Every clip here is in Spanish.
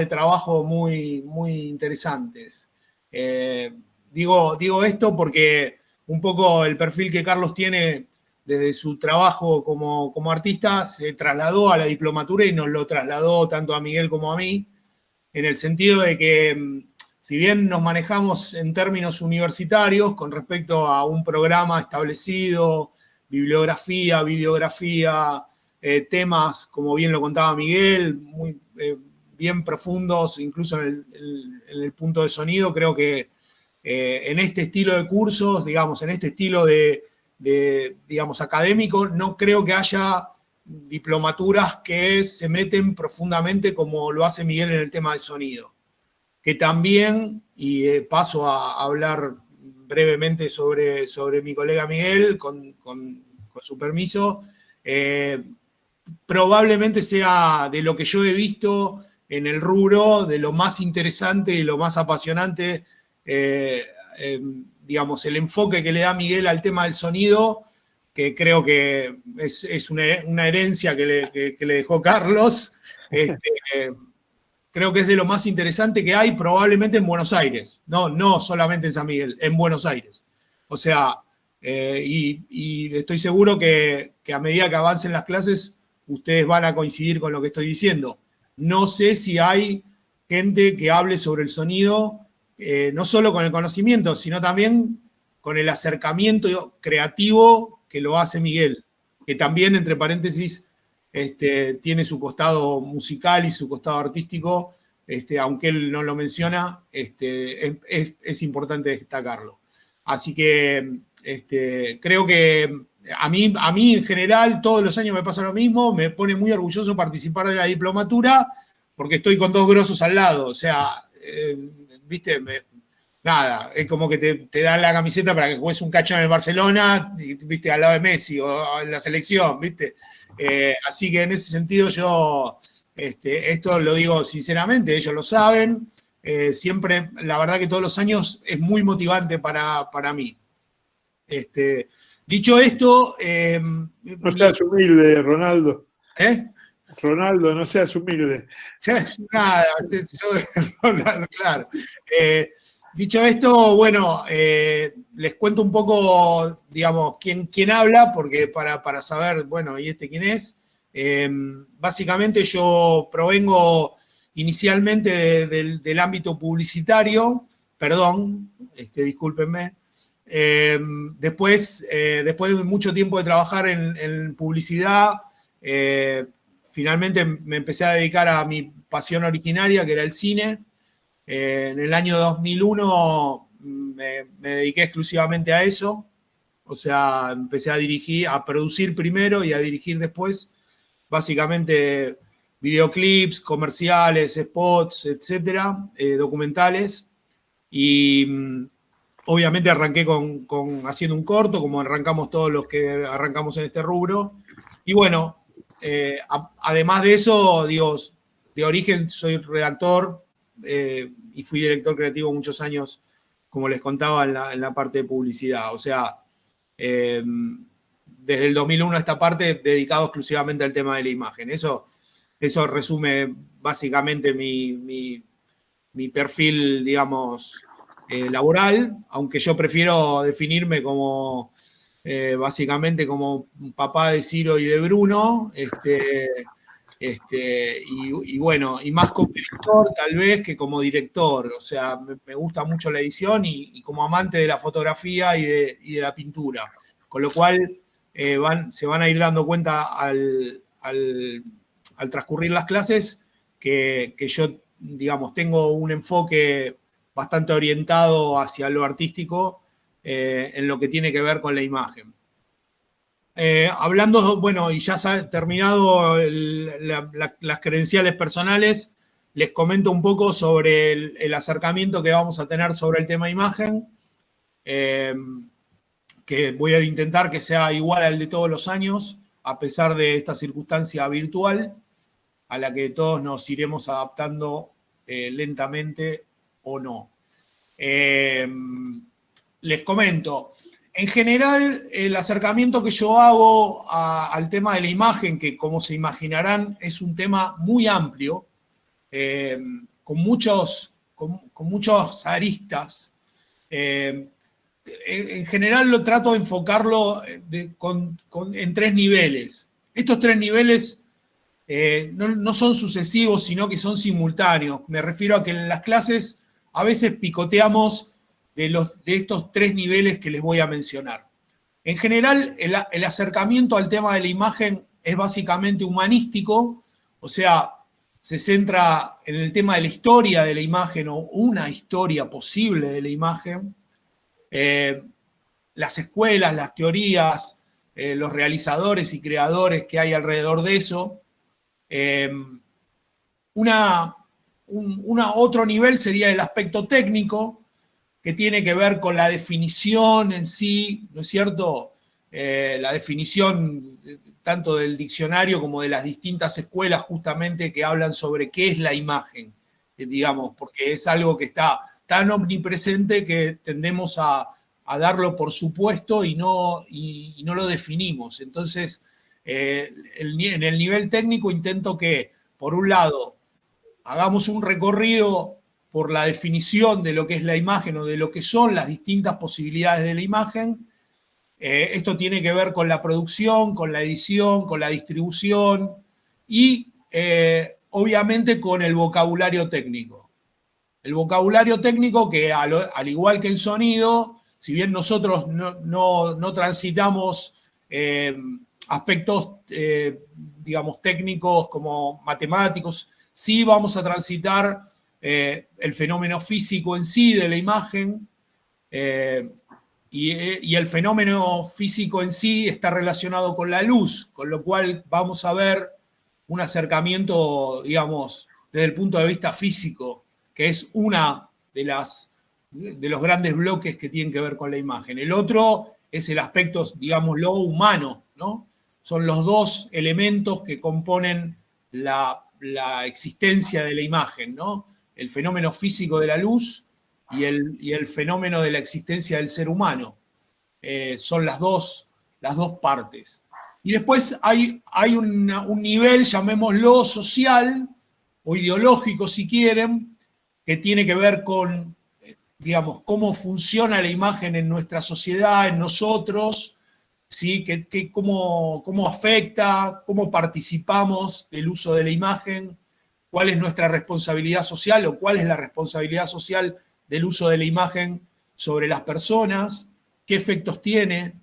de trabajo muy, muy interesantes. Digo esto porque un poco el perfil que Carlos tiene desde su trabajo como artista se trasladó a la diplomatura y nos lo trasladó tanto a Miguel como a mí, en el sentido de que si bien nos manejamos en términos universitarios con respecto a un programa establecido, bibliografía, videografía, temas, como bien lo contaba Miguel, muy bien profundos, incluso en el punto de sonido, creo que en este estilo de cursos, digamos, en este estilo digamos, académico, no creo que haya diplomaturas que se meten profundamente como lo hace Miguel en el tema de sonido. Que también, y paso a hablar brevemente sobre mi colega Miguel, con su permiso, probablemente sea de lo que yo he visto en el rubro, de lo más interesante y lo más apasionante, digamos, el enfoque que le da Miguel al tema del sonido, que creo que es una herencia que le dejó Carlos. Creo que es de lo más interesante que hay probablemente en Buenos Aires, no solamente en San Miguel, en Buenos Aires. O sea, y estoy seguro que a medida que avancen las clases, ustedes van a coincidir con lo que estoy diciendo. No sé si hay gente que hable sobre el sonido, no solo con el conocimiento, sino también con el acercamiento creativo que lo hace Miguel, que también, entre paréntesis, tiene su costado musical y su costado artístico, aunque él no lo menciona, es importante destacarlo. Así que creo que a mí en general todos los años me pasa lo mismo, me pone muy orgulloso participar de la diplomatura porque estoy con dos grosos al lado, o sea, viste, nada, es como que te dan la camiseta para que juegues un cacho en el Barcelona, viste, al lado de Messi o en la selección, viste. Así que en ese sentido yo, esto lo digo sinceramente, ellos lo saben, siempre, la verdad que todos los años es muy motivante para mí. Dicho esto... no seas humilde, Ronaldo. ¿Eh? Ronaldo, no seas humilde. Nada, Ronaldo, claro. Dicho esto, bueno, les cuento un poco, digamos, quién habla, porque para saber, bueno, ¿y quién es? Básicamente yo provengo inicialmente del ámbito publicitario, perdón, discúlpenme. Después de mucho tiempo de trabajar en publicidad, finalmente me empecé a dedicar a mi pasión originaria, que era el cine. En el año 2001 me dediqué exclusivamente a eso, o sea, empecé a dirigir, a producir primero y a dirigir después, básicamente videoclips, comerciales, spots, etcétera, documentales, y obviamente arranqué haciendo un corto, como arrancamos todos los que arrancamos en este rubro, y bueno, además de eso, digo, de origen soy redactor, y fui director creativo muchos años, como les contaba, en la parte de publicidad. O sea, desde el 2001 a esta parte, dedicado exclusivamente al tema de la imagen. Eso resume básicamente mi perfil, digamos, laboral, aunque yo prefiero definirme como, básicamente, como papá de Ciro y de Bruno, y bueno, y más como director tal vez que como director, o sea, me gusta mucho la edición y como amante de la fotografía y de la pintura, con lo cual se van a ir dando cuenta al transcurrir las clases que yo, digamos, tengo un enfoque bastante orientado hacia lo artístico en lo que tiene que ver con la imagen. Hablando, bueno, y ya terminado las credenciales personales, les comento un poco sobre el acercamiento que vamos a tener sobre el tema imagen, que voy a intentar que sea igual al de todos los años, a pesar de esta circunstancia virtual, a la que todos nos iremos adaptando lentamente o no. Les comento. En general, el acercamiento que yo hago al tema de la imagen, que como se imaginarán es un tema muy amplio, muchos aristas. En general lo trato de enfocarlo en 3 niveles. Estos 3 niveles no son sucesivos, sino que son simultáneos. Me refiero a que en las clases a veces picoteamos de estos 3 niveles que les voy a mencionar. En general, el acercamiento al tema de la imagen es básicamente humanístico, o sea, se centra en el tema de la historia de la imagen o una historia posible de la imagen, las escuelas, las teorías, los realizadores y creadores que hay alrededor de eso. Otro nivel sería el aspecto técnico, que tiene que ver con la definición en sí, ¿no es cierto? La definición tanto del diccionario como de las distintas escuelas justamente que hablan sobre qué es la imagen, digamos, porque es algo que está tan omnipresente que tendemos a darlo por supuesto y no lo definimos. Entonces, en el nivel técnico intento que, por un lado, hagamos un recorrido por la definición de lo que es la imagen o de lo que son las distintas posibilidades de la imagen. Esto tiene que ver con la producción, con la edición, con la distribución y obviamente con el vocabulario técnico. El vocabulario técnico que al igual que en sonido, si bien nosotros no transitamos aspectos, digamos, técnicos como matemáticos, sí vamos a transitar el fenómeno físico en sí de la imagen, y el fenómeno físico en sí está relacionado con la luz, con lo cual vamos a ver un acercamiento, digamos, desde el punto de vista físico, que es una de los grandes bloques que tienen que ver con la imagen. El otro es el aspecto, digámoslo, humano, ¿no? Son los 2 elementos que componen la existencia de la imagen, ¿no? El fenómeno físico de la luz y el fenómeno de la existencia del ser humano. Son las dos partes. Y después hay un nivel, llamémoslo social o ideológico si quieren, que tiene que ver con, digamos, cómo funciona la imagen en nuestra sociedad, en nosotros, ¿sí? Cómo afecta, cómo participamos del uso de la imagen, cuál es nuestra responsabilidad social o cuál es la responsabilidad social del uso de la imagen sobre las personas, qué efectos tiene,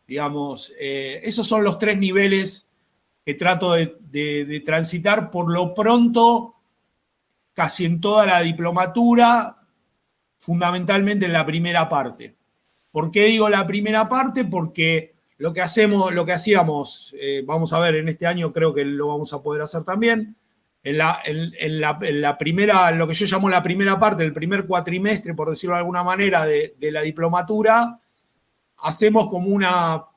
digamos. Esos son los 3 niveles que trato de transitar por lo pronto casi en toda la diplomatura, fundamentalmente en la primera parte. ¿Por qué digo la primera parte? Porque lo que hacíamos, vamos a ver, en este año creo que lo vamos a poder hacer también, en la primera, lo que yo llamo la primera parte, el primer cuatrimestre, por decirlo de alguna manera, de la diplomatura, hacemos como una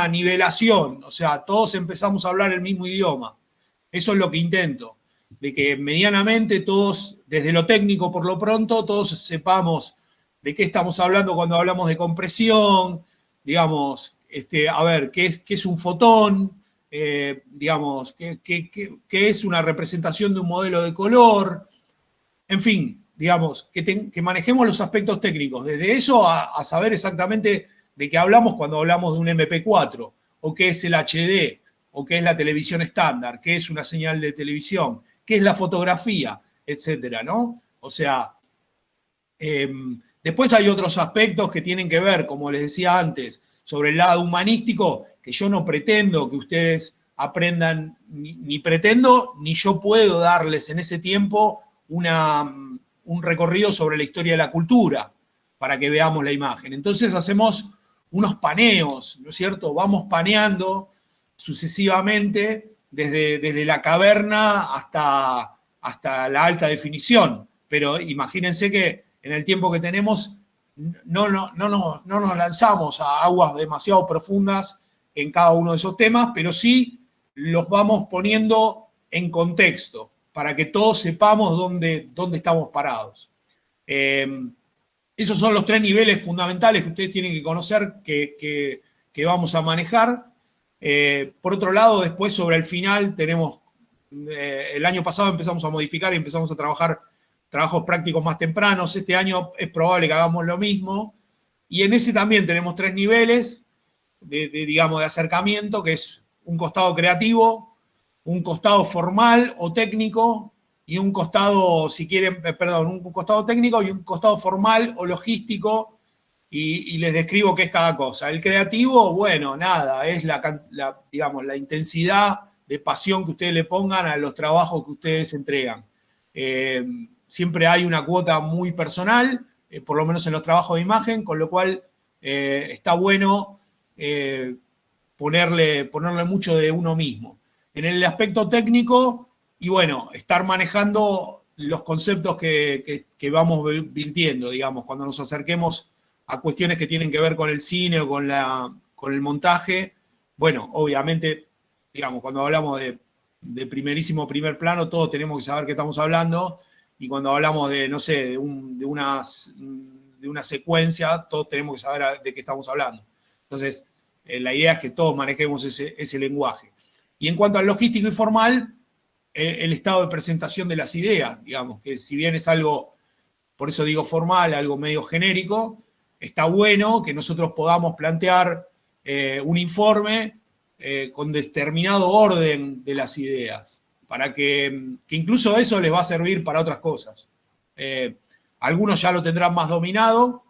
nivelación, o sea, todos empezamos a hablar el mismo idioma. Eso es lo que intento, de que medianamente todos, desde lo técnico por lo pronto, todos sepamos de qué estamos hablando cuando hablamos de compresión, digamos, a ver, qué es un fotón, digamos, qué es una representación de un modelo de color, en fin, digamos, que manejemos los aspectos técnicos, desde eso a saber exactamente de qué hablamos cuando hablamos de un MP4, o qué es el HD, o qué es la televisión estándar, qué es una señal de televisión, qué es la fotografía, etcétera, ¿no? O sea, después hay otros aspectos que tienen que ver, como les decía antes, sobre el lado humanístico, que yo no pretendo que ustedes aprendan, ni pretendo, ni yo puedo darles en ese tiempo un recorrido sobre la historia de la cultura, para que veamos la imagen. Entonces hacemos unos paneos, ¿no es cierto? Vamos paneando sucesivamente desde la caverna hasta la alta definición. Pero imagínense que en el tiempo que tenemos no nos lanzamos a aguas demasiado profundas en cada uno de esos temas, pero sí los vamos poniendo en contexto para que todos sepamos dónde estamos parados. Esos son los 3 niveles fundamentales que ustedes tienen que conocer que vamos a manejar. Por otro lado, después sobre el final tenemos el año pasado empezamos a modificar y empezamos a trabajar trabajos prácticos más tempranos. Este año es probable que hagamos lo mismo. Y en ese también tenemos 3 niveles digamos, de acercamiento, que es un costado creativo, un costado formal o técnico y un costado, si quieren, perdón, un costado técnico y un costado formal o logístico, y les describo qué es cada cosa. El creativo, bueno, nada, es digamos, la intensidad de pasión que ustedes le pongan a los trabajos que ustedes entregan. Siempre hay una cuota muy personal, por lo menos en los trabajos de imagen, con lo cual está bueno ponerle mucho de uno mismo. En el aspecto técnico, y bueno, estar manejando los conceptos que vamos virtiendo, digamos, cuando nos acerquemos a cuestiones que tienen que ver con el cine o con el montaje. Bueno, obviamente, digamos, cuando hablamos de primerísimo primer plano, todos tenemos que saber qué estamos hablando, y cuando hablamos de, no sé, de una secuencia, todos tenemos que saber de qué estamos hablando. Entonces, la idea es que todos manejemos ese lenguaje. Y en cuanto al logístico y formal, el estado de presentación de las ideas, digamos, que si bien es algo, por eso digo formal, algo medio genérico, está bueno que nosotros podamos plantear un informe con determinado orden de las ideas, para que incluso eso les va a servir para otras cosas. Algunos ya lo tendrán más dominado,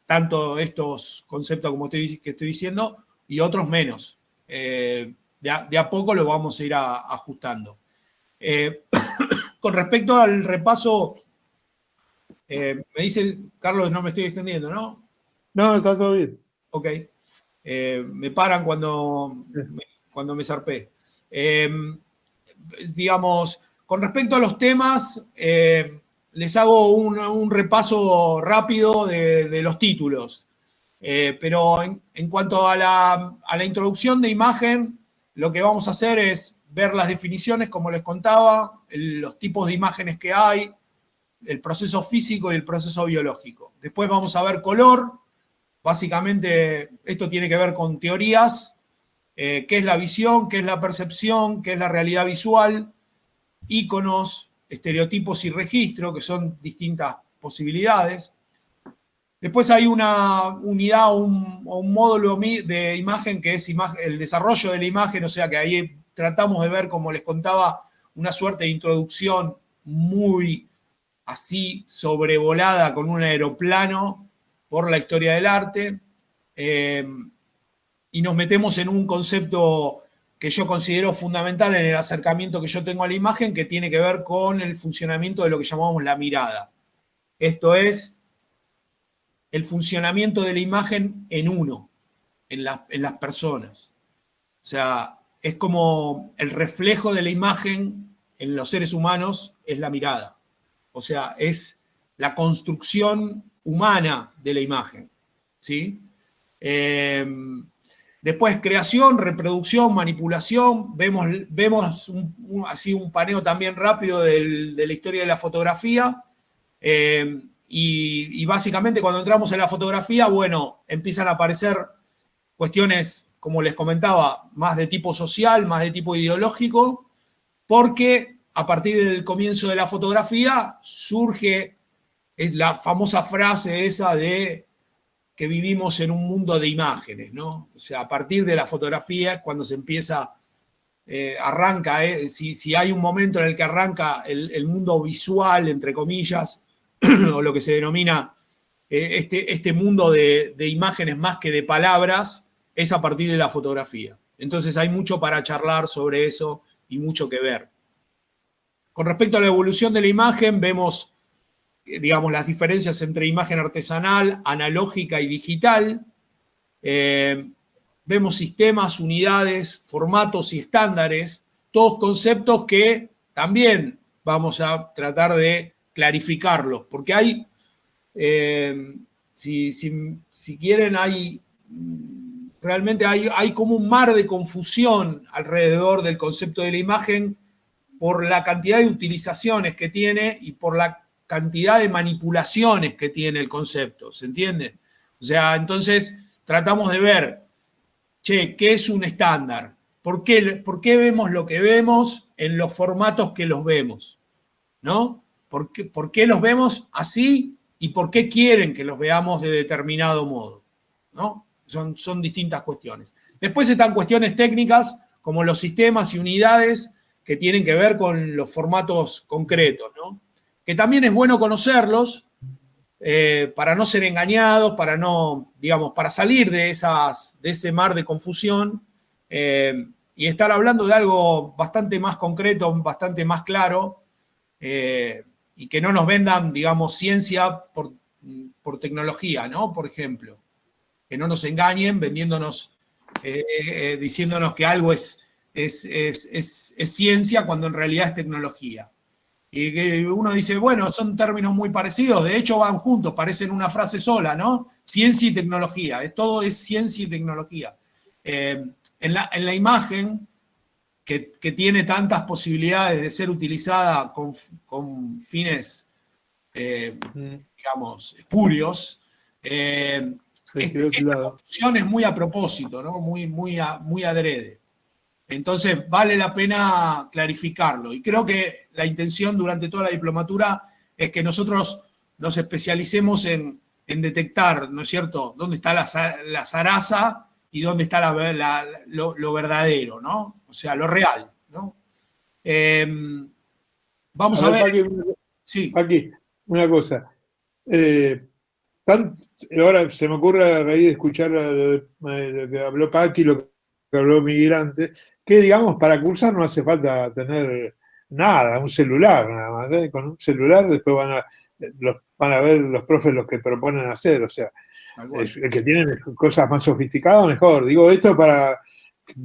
tanto estos conceptos como que estoy diciendo, y otros menos. De a poco lo vamos a ir ajustando. Con respecto al repaso, me dice, Carlos, no me estoy extendiendo, ¿no? No, está todo bien. Ok. Me paran cuando me zarpé. Digamos, con respecto a los temas, les hago un repaso rápido de los títulos. Pero en cuanto a la introducción de imagen, lo que vamos a hacer es ver las definiciones, como les contaba, los tipos de imágenes que hay, el proceso físico y el proceso biológico. Después vamos a ver color. Básicamente, esto tiene que ver con teorías, qué es la visión, qué es la percepción, qué es la realidad visual, íconos, estereotipos y registro, que son distintas posibilidades. Después hay una unidad o un módulo de imagen que es el desarrollo de la imagen, o sea que ahí tratamos de ver, como les contaba, una suerte de introducción muy así sobrevolada con un aeroplano por la historia del arte, y nos metemos en un concepto que yo considero fundamental en el acercamiento que yo tengo a la imagen, que tiene que ver con el funcionamiento de lo que llamamos la mirada. Esto es el funcionamiento de la imagen en uno, en las personas. O sea, es como el reflejo de la imagen en los seres humanos es la mirada. O sea, es la construcción humana de la imagen, ¿sí? Después, creación, reproducción, manipulación. Vemos así un paneo también rápido de la historia de la fotografía. Y básicamente cuando entramos en la fotografía, bueno, empiezan a aparecer cuestiones, como les comentaba, más de tipo social, más de tipo ideológico, porque a partir del comienzo de la fotografía surge la famosa frase esa de que vivimos en un mundo de imágenes, ¿no? O sea, a partir de la fotografía es cuando se empieza, arranca, si hay un momento en el que arranca el mundo visual, entre comillas, o lo que se denomina este mundo de imágenes más que de palabras, es a partir de la fotografía. Entonces hay mucho para charlar sobre eso y mucho que ver. Con respecto a la evolución de la imagen, vemos, digamos, las diferencias entre imagen artesanal, analógica y digital. Vemos sistemas, unidades, formatos y estándares, todos conceptos que también vamos a tratar de clarificarlos, porque hay, si quieren, realmente hay como un mar de confusión alrededor del concepto de la imagen por la cantidad de utilizaciones que tiene y por la cantidad de manipulaciones que tiene el concepto, ¿se entiende? O sea, entonces tratamos de ver, ¿qué es un estándar? ¿por qué vemos lo que vemos en los formatos que los vemos? ¿No? ¿Por qué los vemos así y por qué quieren que los veamos de determinado modo? ¿No? Son distintas cuestiones. Después están cuestiones técnicas como los sistemas y unidades que tienen que ver con los formatos concretos, ¿no? Que también es bueno conocerlos para no ser engañados, para salir de ese mar de confusión y estar hablando de algo bastante más concreto, bastante más claro, y que no nos vendan, digamos, ciencia por tecnología, ¿no? Por ejemplo, que no nos engañen vendiéndonos, diciéndonos que algo es ciencia cuando en realidad es tecnología. Y que uno dice, bueno, son términos muy parecidos, de hecho van juntos, parecen una frase sola, ¿no? Ciencia y tecnología, todo es ciencia y tecnología. En la imagen, que tiene tantas posibilidades de ser utilizada con fines, digamos, espurios, esta confusión es muy a propósito, ¿no? Muy adrede. Entonces vale la pena clarificarlo. Y creo que la intención durante toda la diplomatura es que nosotros nos especialicemos en detectar, ¿no es cierto?, dónde está la zaraza y dónde está lo verdadero, ¿no? O sea, lo real, ¿no? Vamos a ver. Aquí, una cosa. Ahora se me ocurre a raíz de escuchar lo que habló Paqui, lo que habló Miguel antes, que digamos, para cursar no hace falta tener nada, un celular nada más, ¿eh? Con un celular después van a ver los profes los que proponen hacer, o sea, el que tienen cosas más sofisticadas, mejor. Digo, esto para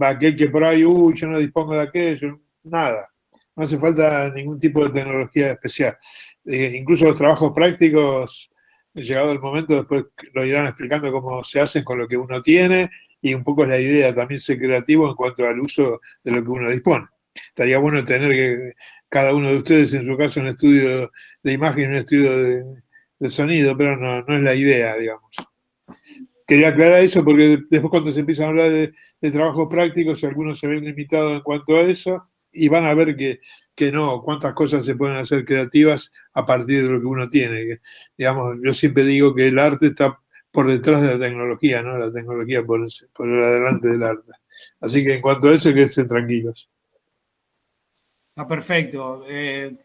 aquel que por ahí, yo no dispongo de aquello, nada. No hace falta ningún tipo de tecnología especial. Incluso los trabajos prácticos, llegado el momento, después lo irán explicando cómo se hacen con lo que uno tiene, y un poco es la idea también ser creativo en cuanto al uso de lo que uno dispone. Estaría bueno tener que cada uno de ustedes, en su caso, un estudio de imagen y un estudio de sonido, pero no es la idea, digamos. Quería aclarar eso porque después cuando se empieza a hablar de trabajos prácticos, algunos se ven limitados en cuanto a eso y van a ver que no, cuántas cosas se pueden hacer creativas a partir de lo que uno tiene. Digamos, yo siempre digo que el arte está por detrás de la tecnología, ¿no? La tecnología por delante del arte. Así que en cuanto a eso, quédense tranquilos. Está perfecto.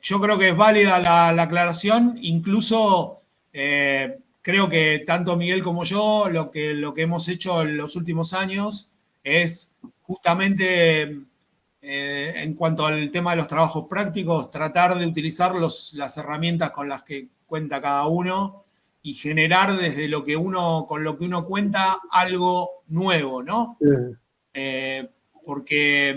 Yo creo que es válida la aclaración. Incluso creo que tanto Miguel como yo lo que hemos hecho en los últimos años es justamente en cuanto al tema de los trabajos prácticos, tratar de utilizar las herramientas con las que cuenta cada uno y generar con lo que uno cuenta algo nuevo, ¿no? Porque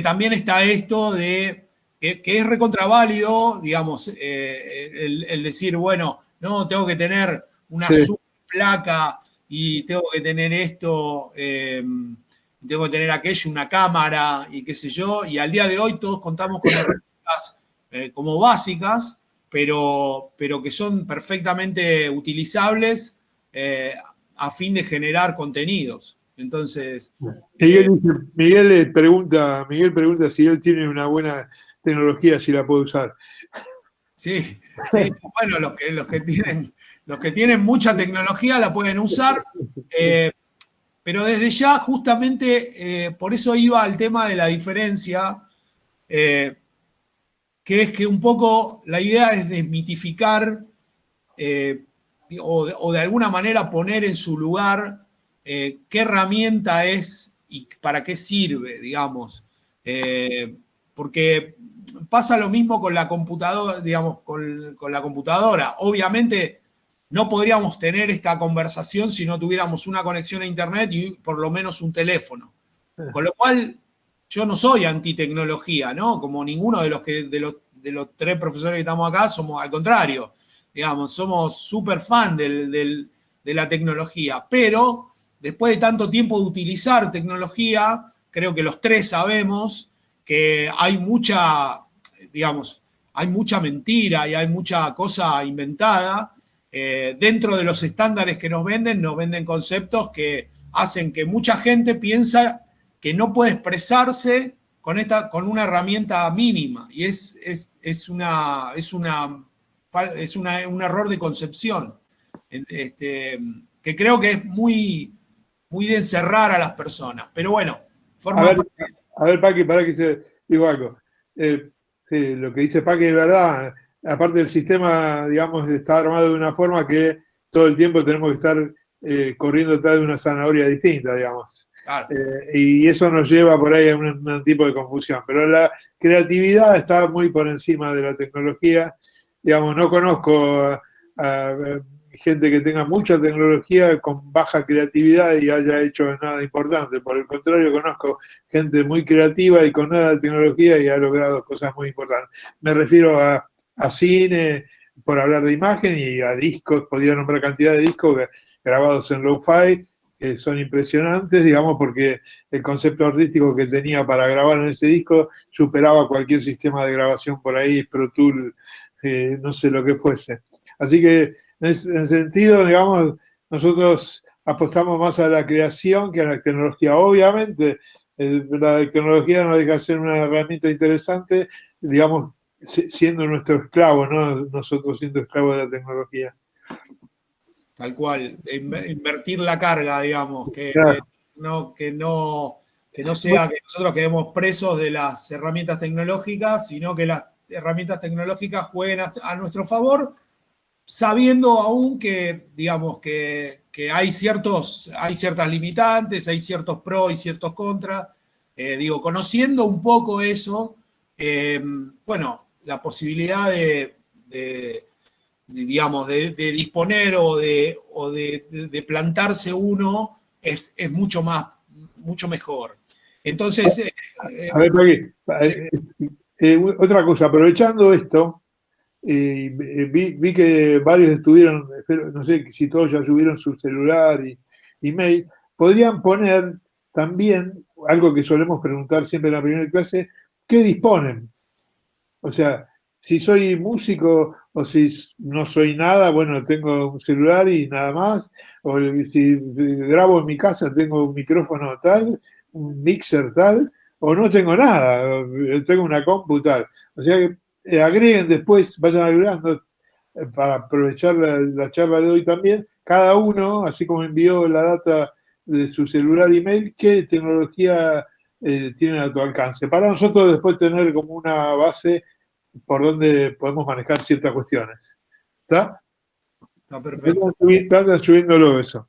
también está esto de que es recontraválido, digamos, el decir, bueno, no, tengo que tener una super placa y tengo que tener esto, tengo que tener aquello, una cámara y qué sé yo, y al día de hoy todos contamos con herramientas como básicas, pero que son perfectamente utilizables a fin de generar contenidos. Entonces. Miguel pregunta si él tiene una buena tecnología, si la puede usar. Sí, bueno, los que tienen mucha tecnología la pueden usar, pero desde ya, justamente, por eso iba al tema de la diferencia, que es que un poco la idea es desmitificar o de alguna manera poner en su lugar qué herramienta es y para qué sirve, digamos. Porque pasa lo mismo con la computadora, digamos, con la computadora. Obviamente no podríamos tener esta conversación si no tuviéramos una conexión a internet y por lo menos un teléfono. Con lo cual, yo no soy antitecnología, ¿no? Como ninguno de los tres profesores que estamos acá somos, al contrario, digamos, somos súper fan de la tecnología. Pero después de tanto tiempo de utilizar tecnología, creo que los tres sabemos que hay mucha mentira y hay mucha cosa inventada. Dentro de los estándares que nos venden conceptos que hacen que mucha gente piensa que no puede expresarse con una herramienta mínima, y es un error de concepción, que creo que es muy, muy de encerrar a las personas. Pero bueno, forma parte. A ver, Paqui, para que se digo algo. Sí, lo que dice Paqui es verdad. Aparte del sistema, digamos, está armado de una forma que todo el tiempo tenemos que estar corriendo detrás de una zanahoria distinta, digamos. Claro. Y eso nos lleva por ahí a un tipo de confusión. Pero la creatividad está muy por encima de la tecnología. Digamos, no conozco a gente que tenga mucha tecnología con baja creatividad y haya hecho nada importante. Por el contrario, conozco gente muy creativa y con nada de tecnología y ha logrado cosas muy importantes. Me refiero a cine, por hablar de imagen, y a discos. Podría nombrar cantidad de discos grabados en lo-fi que son impresionantes, digamos, porque el concepto artístico que tenía para grabar en ese disco superaba cualquier sistema de grabación por ahí, Pro Tool, no sé lo que fuese. Así que en ese sentido, digamos, nosotros apostamos más a la creación que a la tecnología. Obviamente, la tecnología no deja de ser una herramienta interesante, digamos, siendo nuestro esclavo, ¿no? Nosotros siendo esclavos de la tecnología. Tal cual, invertir la carga, digamos, Claro. que no sea que nosotros quedemos presos de las herramientas tecnológicas, sino que las herramientas tecnológicas jueguen a nuestro favor, sabiendo aún que, digamos, que hay ciertas limitantes, hay ciertos pros y ciertos contras. Conociendo un poco eso, bueno, la posibilidad de disponer o de plantarse uno es mucho mejor. Entonces, a ver, otra cosa, aprovechando esto, vi que varios estuvieron, no sé si todos ya subieron su celular y email, podrían poner también algo que solemos preguntar siempre en la primera clase: ¿qué disponen? O sea, si soy músico o si no soy nada, bueno, tengo un celular y nada más. O si grabo en mi casa, tengo un micrófono tal, un mixer tal, o no tengo nada, tengo una compu tal. O sea que agreguen después, vayan agregando para aprovechar la charla de hoy también, cada uno, así como envió la data de su celular email, qué tecnología tienen a tu alcance. Para nosotros después tener como una base por donde podemos manejar ciertas cuestiones. ¿Está? Está perfecto. Están subiéndolo eso.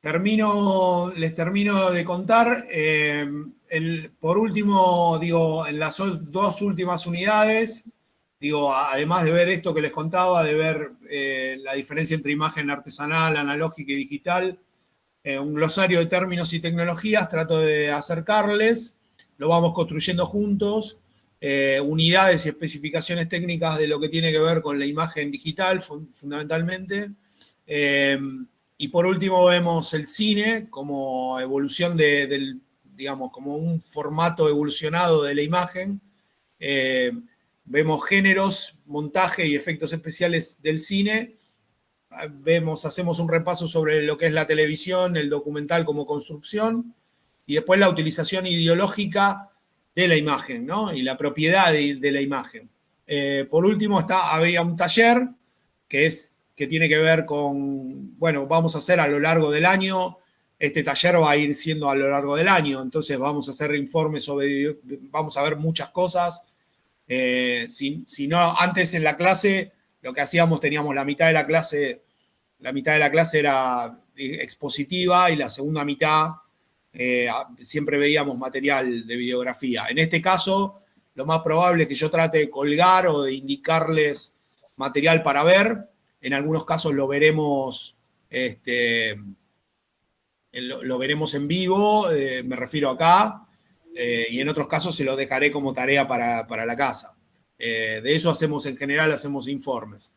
Les termino de contar. Por último, en las dos últimas unidades, además de ver esto que les contaba, de ver la diferencia entre imagen artesanal, analógica y digital, un glosario de términos y tecnologías, trato de acercarles, lo vamos construyendo juntos, unidades y especificaciones técnicas de lo que tiene que ver con la imagen digital, fundamentalmente. Y por último vemos el cine como evolución como un formato evolucionado de la imagen. Vemos géneros, montaje y efectos especiales del cine. Hacemos un repaso sobre lo que es la televisión, el documental como construcción, y después la utilización ideológica de la imagen, ¿no? Y la propiedad de la imagen. Por último había un taller que tiene que ver con, bueno, vamos a hacer a lo largo del año, este taller va a ir siendo a lo largo del año, entonces vamos a hacer informes vamos a ver muchas cosas. Si no, antes en la clase, lo que hacíamos, teníamos la mitad de la clase era expositiva y la segunda mitad siempre veíamos material de videografía. En este caso, lo más probable es que yo trate de colgar o de indicarles material para ver. En algunos casos lo veremos en vivo, me refiero acá, y en otros casos se lo dejaré como tarea para la casa. De eso en general hacemos informes.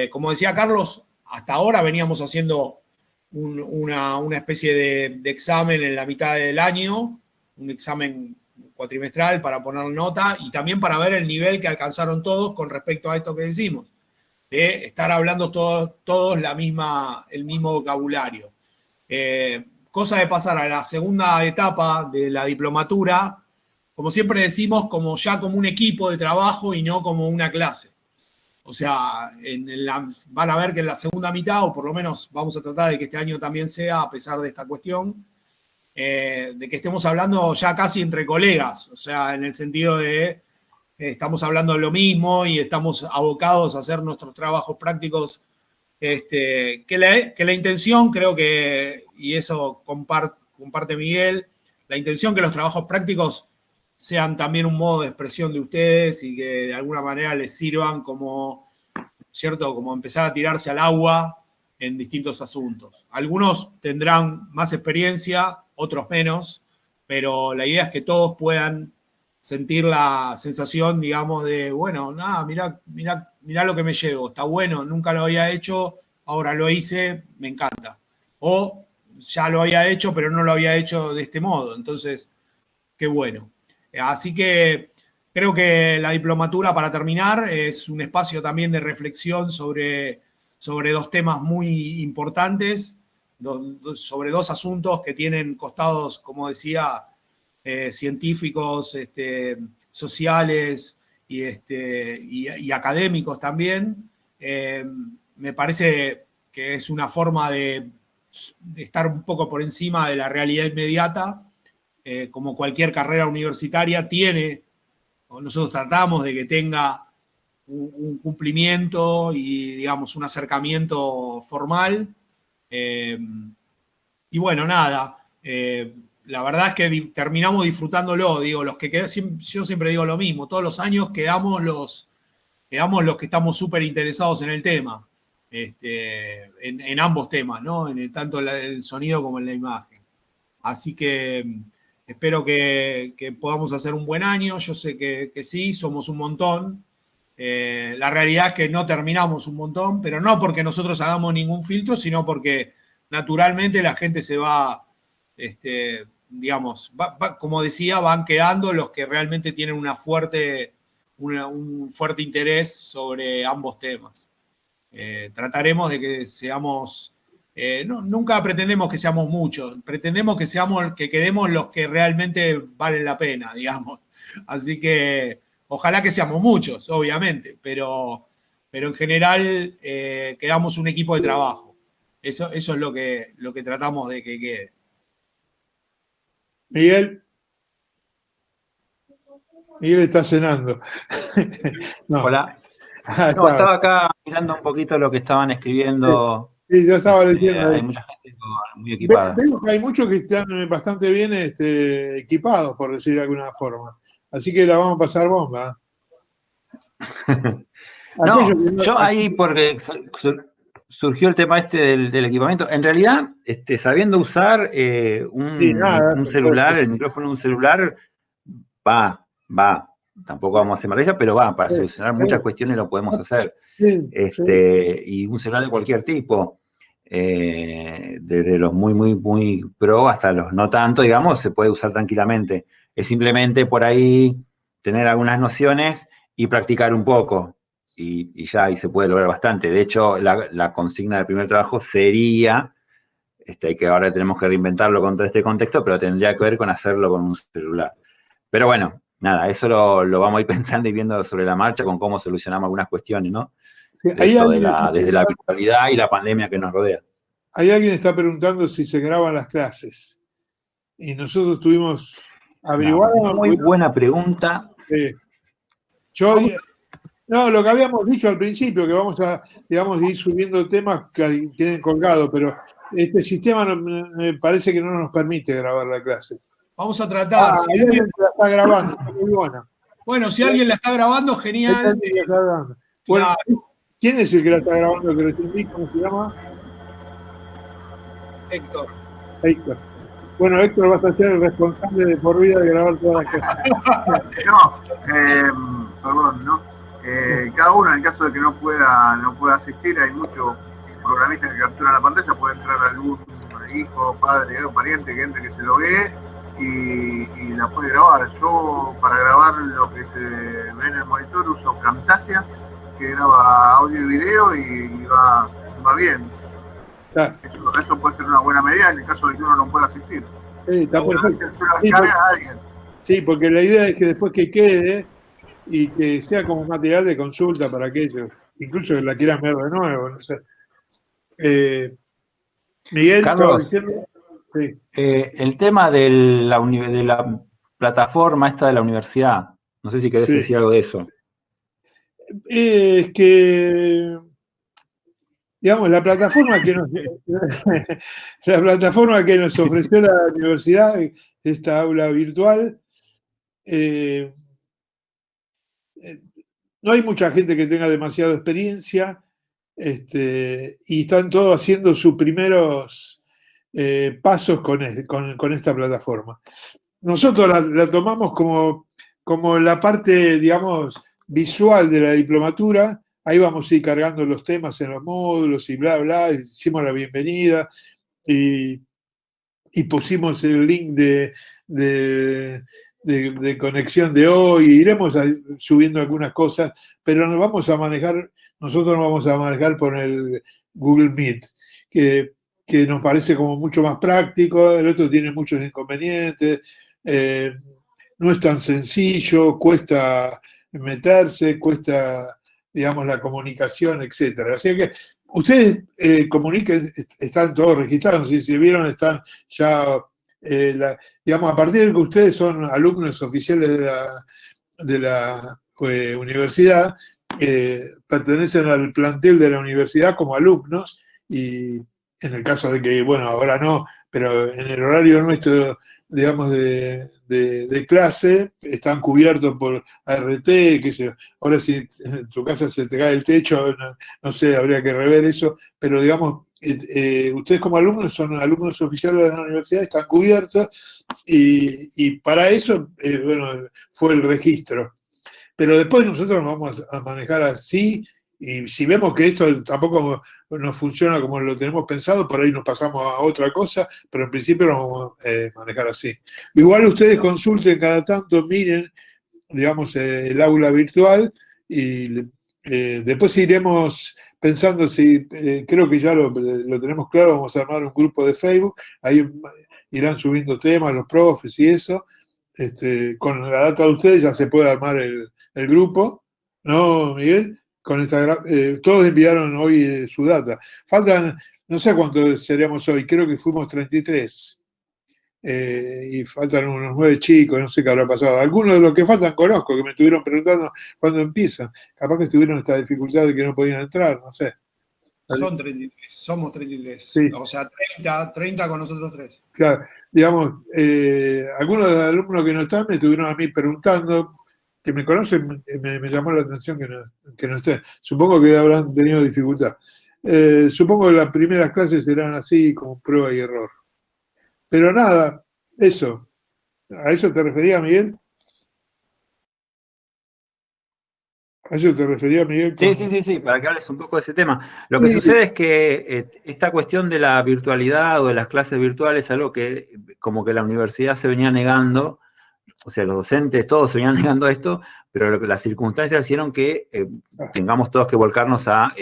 Como decía Carlos, hasta ahora veníamos haciendo una especie de examen en la mitad del año, un examen cuatrimestral para poner nota y también para ver el nivel que alcanzaron todos con respecto a esto que decimos, de estar hablando todos el mismo vocabulario. cosa de pasar a la segunda etapa de la diplomatura, como siempre decimos, como un equipo de trabajo y no como una clase. O sea, van a ver que en la segunda mitad, o por lo menos vamos a tratar de que este año también sea, a pesar de esta cuestión, de que estemos hablando ya casi entre colegas, o sea, en el sentido de estamos hablando de lo mismo y estamos abocados a hacer nuestros trabajos prácticos. Que la intención, creo que, y eso comparte Miguel, la intención que los trabajos prácticos sean también un modo de expresión de ustedes y que de alguna manera les sirvan como, ¿cierto? Como empezar a tirarse al agua en distintos asuntos. Algunos tendrán más experiencia, otros menos, pero la idea es que todos puedan sentir la sensación, digamos, de, bueno, nada, mirá lo que me llevo, está bueno, nunca lo había hecho, ahora lo hice, me encanta. O ya lo había hecho, pero no lo había hecho de este modo, entonces, qué bueno. Así que creo que la diplomatura, para terminar, es un espacio también de reflexión sobre dos temas muy importantes, sobre dos asuntos que tienen costados, como decía, científicos, sociales y académicos también. Me parece que es una forma de estar un poco por encima de la realidad inmediata, como cualquier carrera universitaria tiene, o nosotros tratamos de que tenga un cumplimiento y, digamos, un acercamiento formal. Y bueno, nada, la verdad es que terminamos disfrutándolo, digo, yo siempre digo lo mismo, todos los años quedamos los que estamos súper interesados en el tema, en ambos temas, ¿no? Tanto el sonido como en la imagen. Así que espero que podamos hacer un buen año, yo sé que sí, somos un montón. La realidad es que no terminamos un montón, pero no porque nosotros hagamos ningún filtro, sino porque naturalmente la gente se va, digamos, como decía, van quedando los que realmente tienen un fuerte interés sobre ambos temas. Trataremos de que seamos, nunca pretendemos que seamos muchos, pretendemos que quedemos los que realmente valen la pena, digamos. Así que ojalá que seamos muchos, obviamente, pero en general quedamos un equipo de trabajo. Eso es lo que tratamos de que quede. Miguel está cenando. No. Hola. No, estaba acá mirando un poquito lo que estaban escribiendo. Sí, yo estaba leyendo. Hay mucha gente muy equipada. Veo que hay muchos que están bastante bien equipados, por decir de alguna forma. Así que la vamos a pasar bomba. No, yo ahí porque surgió el tema del equipamiento. En realidad, sabiendo usar un celular, el micrófono de un celular, va. Tampoco vamos a hacer maravilla, pero va, para solucionar muchas cuestiones lo podemos hacer. Y un celular de cualquier tipo, desde los muy, muy, muy pro hasta los no tanto, digamos, se puede usar tranquilamente. Es simplemente por ahí tener algunas nociones y practicar un poco. Y ya ahí se puede lograr bastante. De hecho, la consigna del primer trabajo sería, que ahora tenemos que reinventarlo con todo este contexto, pero tendría que ver con hacerlo con un celular. Pero bueno, nada, eso lo vamos a ir pensando y viendo sobre la marcha con cómo solucionamos algunas cuestiones, ¿no? Sí, desde la virtualidad y la pandemia que nos rodea. Hay alguien que está preguntando si se graban las clases. Y nosotros estuvimos averiguando. Muy buena pregunta. Lo que habíamos dicho al principio, que vamos a, digamos, ir subiendo temas que queden colgados, pero este sistema me parece que no nos permite grabar la clase. Vamos a tratar. Si alguien la está grabando, muy buena. Bueno, si alguien la está grabando, genial. Bueno, ¿quién es el que la está grabando? Que recién vi, ¿cómo se llama? Héctor. Bueno, Héctor, vas a ser el responsable de por vida de grabar todas las clases. Perdón, ¿no? Cada uno, en el caso de que no pueda asistir, hay muchos programistas que capturan la pantalla, puede entrar algún hijo, padre o pariente que entre que se lo ve y la puede grabar. Yo, para grabar lo que se ve en el monitor, uso Camtasia, que graba audio y video y va bien. Claro. Eso puede ser una buena medida en el caso de que uno no pueda asistir. Sí, está perfecto. Sí, porque la idea es que después que quede y que sea como material de consulta para aquellos, incluso que la quieran ver de nuevo, no sé. Miguel, estaba diciendo. Sí. El tema de la plataforma esta de la universidad, no sé si querés decir algo de eso. Es que, digamos, la plataforma que nos ofreció la universidad, esta aula virtual, no hay mucha gente que tenga demasiada experiencia, y están todos haciendo sus primeros pasos con esta plataforma. Nosotros la tomamos como la parte, digamos, visual de la diplomatura. Ahí vamos a ir cargando los temas en los módulos y bla, bla. Hicimos la bienvenida y pusimos el link de conexión de hoy. Iremos subiendo algunas cosas, pero nosotros nos vamos a manejar por el Google Meet, que nos parece como mucho más práctico. El otro tiene muchos inconvenientes. No es tan sencillo, cuesta meterse, cuesta, digamos, la comunicación, etcétera. Así que ustedes comuniquen, están todos registrados, si se vieron, están ya, digamos, a partir de que ustedes son alumnos oficiales de la universidad, pertenecen al plantel de la universidad como alumnos, y en el caso de que, bueno, ahora no, pero en el horario nuestro, digamos, de clase, están cubiertos por ART, qué sé yo. Ahora si en tu casa se te cae el techo, no sé, habría que rever eso, pero digamos, ustedes como alumnos son alumnos oficiales de la universidad, están cubiertos, y para eso, bueno, fue el registro. Pero después nosotros nos vamos a manejar así, y si vemos que esto tampoco nos funciona como lo tenemos pensado, por ahí nos pasamos a otra cosa, pero en principio nos vamos a manejar así. Igual ustedes consulten cada tanto, miren, digamos, el aula virtual, y después iremos pensando si, creo que ya lo tenemos claro, vamos a armar un grupo de Facebook, ahí irán subiendo temas los profes y eso. Con la data de ustedes ya se puede armar el grupo, ¿no, Miguel? Con esta, todos enviaron hoy su data. Faltan, no sé cuántos seríamos hoy, creo que fuimos 33. Y faltan unos 9 chicos, no sé qué habrá pasado. Algunos de los que faltan conozco, que me estuvieron preguntando cuándo empiezan. Capaz que tuvieron esta dificultad de que no podían entrar, no sé. Son 33, somos 33. Sí. O sea, 30 con nosotros 3. Claro, digamos, algunos de los alumnos que no están me estuvieron a mí preguntando, que me conocen, me llamó la atención que no estén. Supongo que habrán tenido dificultad. Supongo que las primeras clases serán así, como prueba y error. Pero nada, eso. ¿A eso te refería, Miguel? ¿A eso te refería, Miguel? Sí, para que hables un poco de ese tema. Lo que sucede es que esta cuestión de la virtualidad o de las clases virtuales es algo que como que la universidad se venía negando, o sea, los docentes todos se venían negando esto, pero las circunstancias hicieron que tengamos todos que volcarnos a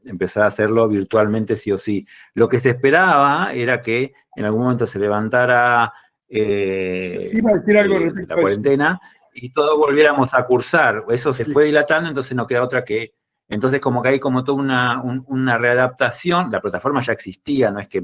empezar a hacerlo virtualmente sí o sí. Lo que se esperaba era que en algún momento se levantara la cuarentena y todos volviéramos a cursar. Eso se fue dilatando, entonces no queda otra que... Entonces como que hay como toda una readaptación, la plataforma ya existía, no es que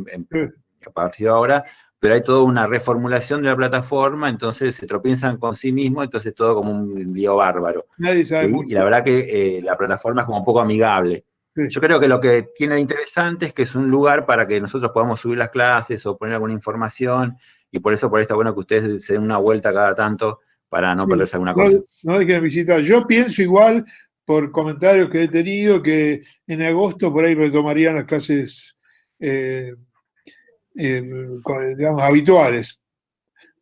apareció ahora, pero hay toda una reformulación de la plataforma, entonces se tropiezan con sí mismos, entonces todo como un lío bárbaro. Nadie sabe mucho. Y la verdad que la plataforma es como un poco amigable. Sí. Yo creo que lo que tiene de interesante es que es un lugar para que nosotros podamos subir las clases o poner alguna información, y por eso está bueno que ustedes se den una vuelta cada tanto para no perderse alguna cosa. No dejen de visitar. Yo pienso igual, por comentarios que he tenido, que en agosto por ahí retomarían las clases digamos, habituales.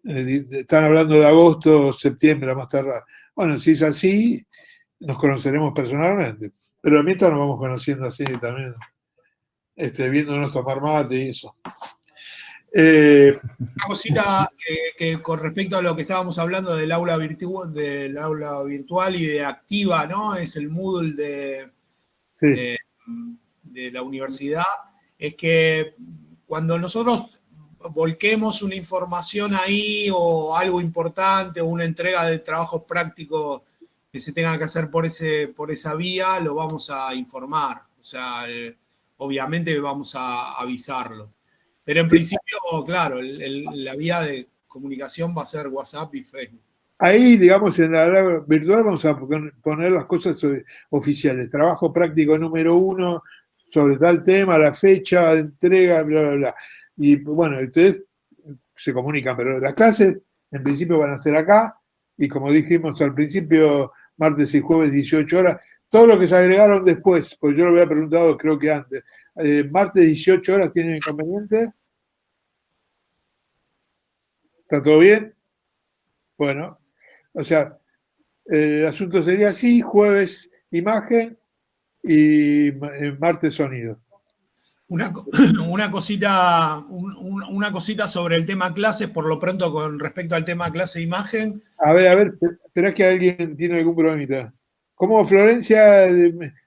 Están hablando de agosto, septiembre, a más tardar. Bueno, si es así, nos conoceremos personalmente. Pero mientras nos vamos conociendo así también, viéndonos tomar mate y eso. Una cosita que con respecto a lo que estábamos hablando del aula virtual y de Activa, ¿no? Es el Moodle de la universidad. es que cuando nosotros volquemos una información ahí o algo importante o una entrega de trabajos prácticos que se tenga que hacer por esa vía, lo vamos a informar. O sea, obviamente vamos a avisarlo. Pero en principio, claro, la vía de comunicación va a ser WhatsApp y Facebook. Ahí, digamos, en la virtual vamos a poner las cosas oficiales. Trabajo práctico número 1 sobre tal tema, la fecha de entrega, bla, bla, bla. Y bueno, ustedes se comunican, pero las clases en principio van a ser acá, y como dijimos al principio, martes y jueves 18 horas. Todo lo que se agregaron después, pues yo lo había preguntado creo que antes. Martes 18 horas, ¿tienen inconveniente? ¿Está todo bien? Bueno, o sea, el asunto sería así: jueves imagen y martes sonido. Una cosita sobre el tema clases, por lo pronto, con respecto al tema clase de imagen. A ver, esperá que alguien tiene algún problemita. ¿Cómo, Florencia?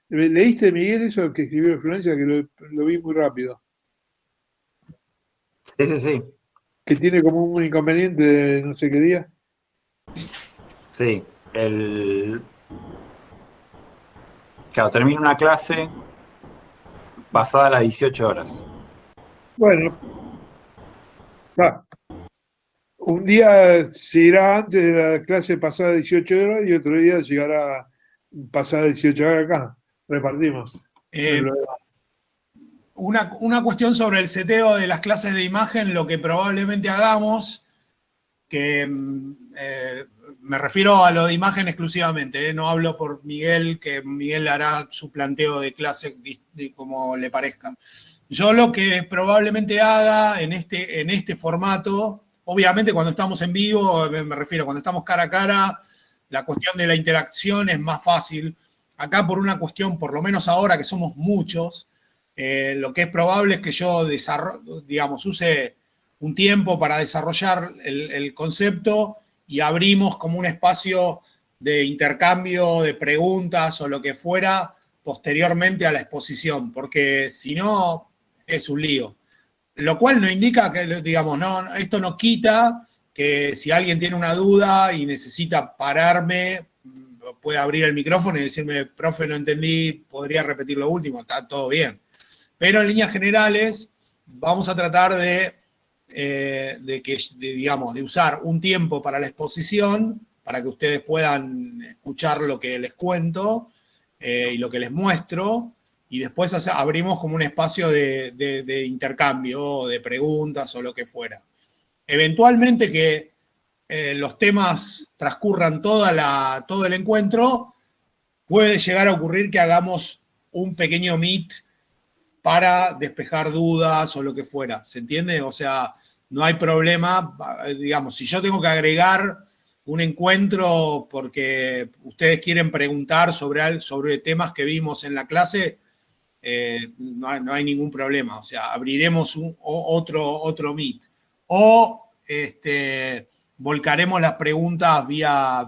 ¿Leíste, Miguel, eso que escribió Florencia? Que lo vi muy rápido. Sí. Que tiene como un inconveniente de no sé qué día. Sí, claro, termina una clase pasada las 18 horas. Bueno, un día se irá antes de la clase pasada 18 horas y otro día llegará pasada 18 horas acá. Repartimos. Una cuestión sobre el seteo de las clases de imagen, lo que probablemente hagamos, que me refiero a lo de imagen exclusivamente, no hablo por Miguel, que Miguel hará su planteo de clase como le parezca. Yo lo que probablemente haga en este formato, obviamente cuando estamos en vivo, me refiero, cuando estamos cara a cara, la cuestión de la interacción es más fácil. Acá por una cuestión, por lo menos ahora que somos muchos, lo que es probable es que yo use un tiempo para desarrollar el concepto y abrimos como un espacio de intercambio, de preguntas o lo que fuera posteriormente a la exposición, porque si no es un lío. Lo cual no indica que, digamos, no, esto no quita que si alguien tiene una duda y necesita pararme, puede abrir el micrófono y decirme, profe, no entendí, podría repetir lo último, está todo bien. Pero en líneas generales vamos a tratar de usar un tiempo para la exposición, para que ustedes puedan escuchar lo que les cuento y lo que les muestro, y después abrimos como un espacio de intercambio, de preguntas o lo que fuera. Eventualmente que los temas transcurran todo el encuentro, puede llegar a ocurrir que hagamos un pequeño meet para despejar dudas o lo que fuera, ¿se entiende? O sea, no hay problema, digamos, si yo tengo que agregar un encuentro porque ustedes quieren preguntar sobre temas que vimos en la clase, no hay ningún problema, o sea, abriremos otro meet. O volcaremos las preguntas vía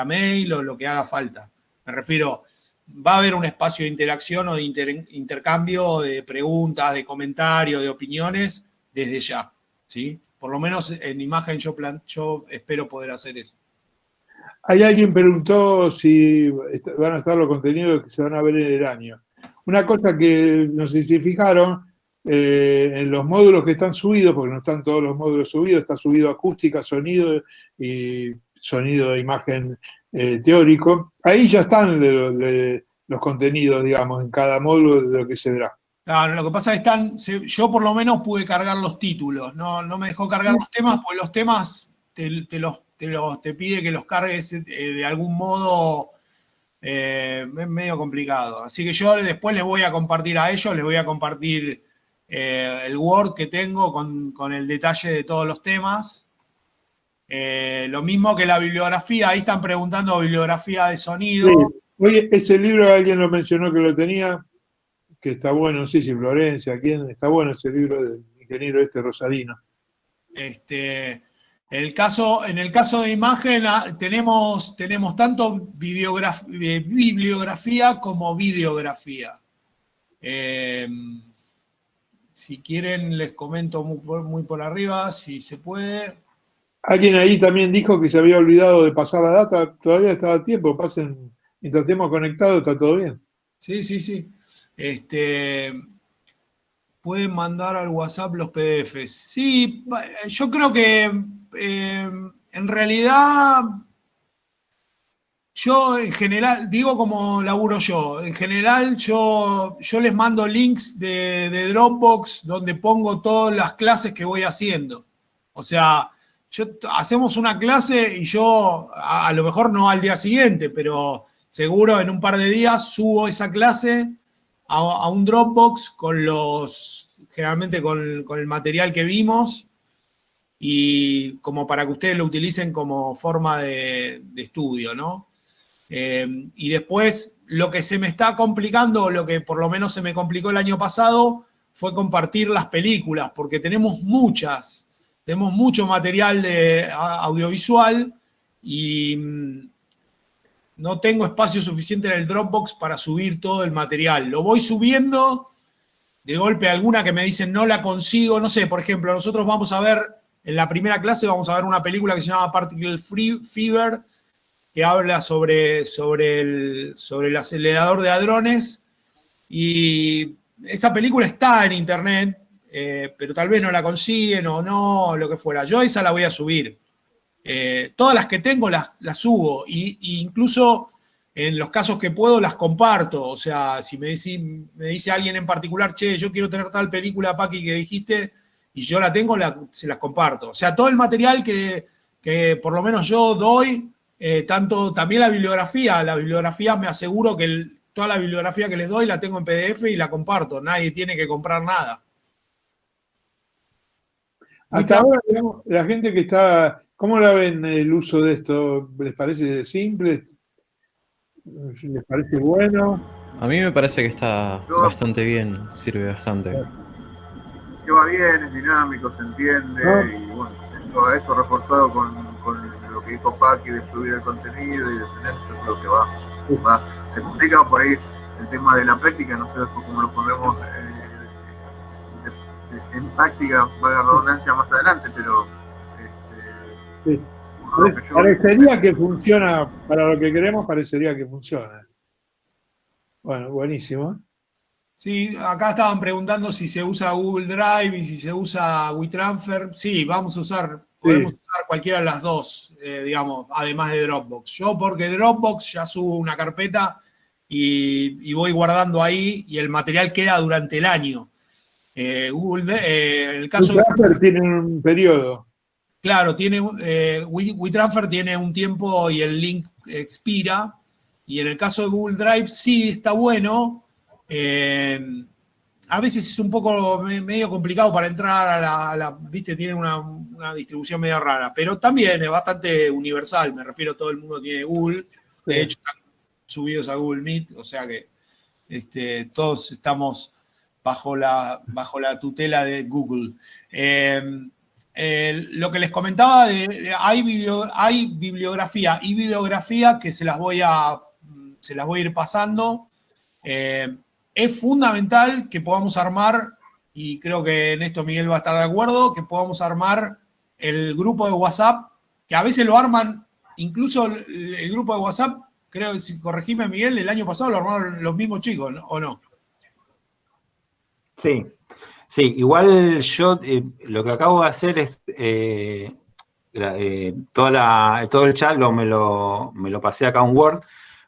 mail o lo que haga falta. Me refiero, va a haber un espacio de interacción o de intercambio de preguntas, de comentarios, de opiniones desde ya, ¿sí? Por lo menos en imagen yo espero poder hacer eso. Hay alguien preguntó si van a estar los contenidos que se van a ver en el año. Una cosa que no sé si fijaron, en los módulos que están subidos, porque no están todos los módulos subidos, está subido acústica, sonido y sonido de imagen teórico. Ahí ya están los contenidos, digamos, en cada módulo de lo que se verá. Claro, lo que pasa es que yo por lo menos pude cargar los títulos, no me dejó cargar los temas, porque los temas te pide que los cargues de algún modo, es medio complicado. Así que yo después les voy a compartir a ellos, les voy a compartir el Word que tengo con el detalle de todos los temas. Lo mismo que la bibliografía, ahí están preguntando bibliografía de sonido. Sí. Oye, ese libro alguien lo mencionó que lo tenía, que está bueno, no sé si Florencia, ¿quién? Está bueno ese libro del ingeniero Rosarino. En el caso de imagen tenemos tanto bibliografía como videografía. si quieren les comento muy por arriba, si se puede. Alguien ahí también dijo que se había olvidado de pasar la data, todavía estaba a tiempo, pasen, mientras estemos conectados, está todo bien. Sí. Pueden mandar al WhatsApp los PDFs. Sí, yo creo que en realidad yo en general, digo como laburo yo, en general yo les mando links de Dropbox donde pongo todas las clases que voy haciendo. O sea, hacemos una clase y yo a lo mejor no al día siguiente, pero seguro en un par de días subo esa clase a un Dropbox generalmente con el material que vimos y como para que ustedes lo utilicen como forma de estudio, ¿no? Y después lo que se me está complicando, lo que por lo menos se me complicó el año pasado, fue compartir las películas, porque tenemos mucho material audiovisual y no tengo espacio suficiente en el Dropbox para subir todo el material. Lo voy subiendo, de golpe alguna que me dicen no la consigo, no sé, por ejemplo, nosotros vamos a ver, en la primera clase vamos a ver una película que se llama Particle Fever, que habla sobre el acelerador de hadrones, y esa película está en internet, pero tal vez no la consiguen o no, lo que fuera. Yo esa la voy a subir. Todas las que tengo las subo, y incluso en los casos que puedo las comparto. O sea, si me dice alguien en particular, che, yo quiero tener tal película, Paqui, que dijiste, y yo la tengo, se las comparto. O sea, todo el material que por lo menos yo doy, también la bibliografía me aseguro que toda la bibliografía que les doy la tengo en PDF y la comparto. Nadie tiene que comprar nada. Hasta ahora, digamos, la gente que está, ¿cómo la ven el uso de esto? ¿Les parece simple? ¿Les parece bueno? A mí me parece que está bastante bien, sirve bastante. Que va bien, es dinámico, se entiende, y bueno, todo esto reforzado con lo que dijo Paqui de subir el contenido y de tener, yo creo que se complica por ahí el tema de la práctica, no sé después cómo lo pondremos en práctica, valga la redundancia más adelante, pero sí. Parecería que funciona, para lo que queremos, parecería que funciona. Bueno, buenísimo. Sí, acá estaban preguntando si se usa Google Drive y si se usa WeTransfer. Sí, podemos usar cualquiera de las dos, digamos, además de Dropbox. Yo porque Dropbox ya subo una carpeta y voy guardando ahí y el material queda durante el año. El caso WeTransfer tiene un periodo. Claro, WeTransfer tiene un tiempo y el link expira. Y en el caso de Google Drive sí está bueno. A veces es un poco medio complicado para entrar viste, tiene una distribución medio rara, pero también es bastante universal, me refiero, todo el mundo tiene Google, de hecho están subidos a Google Meet, o sea que todos estamos bajo la tutela de Google. Lo que les comentaba, hay bibliografía y videografía que se las voy a ir pasando. Es fundamental que podamos armar, y creo que en esto Miguel va a estar de acuerdo, que podamos armar el grupo de WhatsApp, que a veces lo arman, incluso el grupo de WhatsApp, creo que, si corregime Miguel, el año pasado lo armaron los mismos chicos, ¿no? ¿O no? Sí, igual yo lo que acabo de hacer es todo el chat me lo pasé acá en Word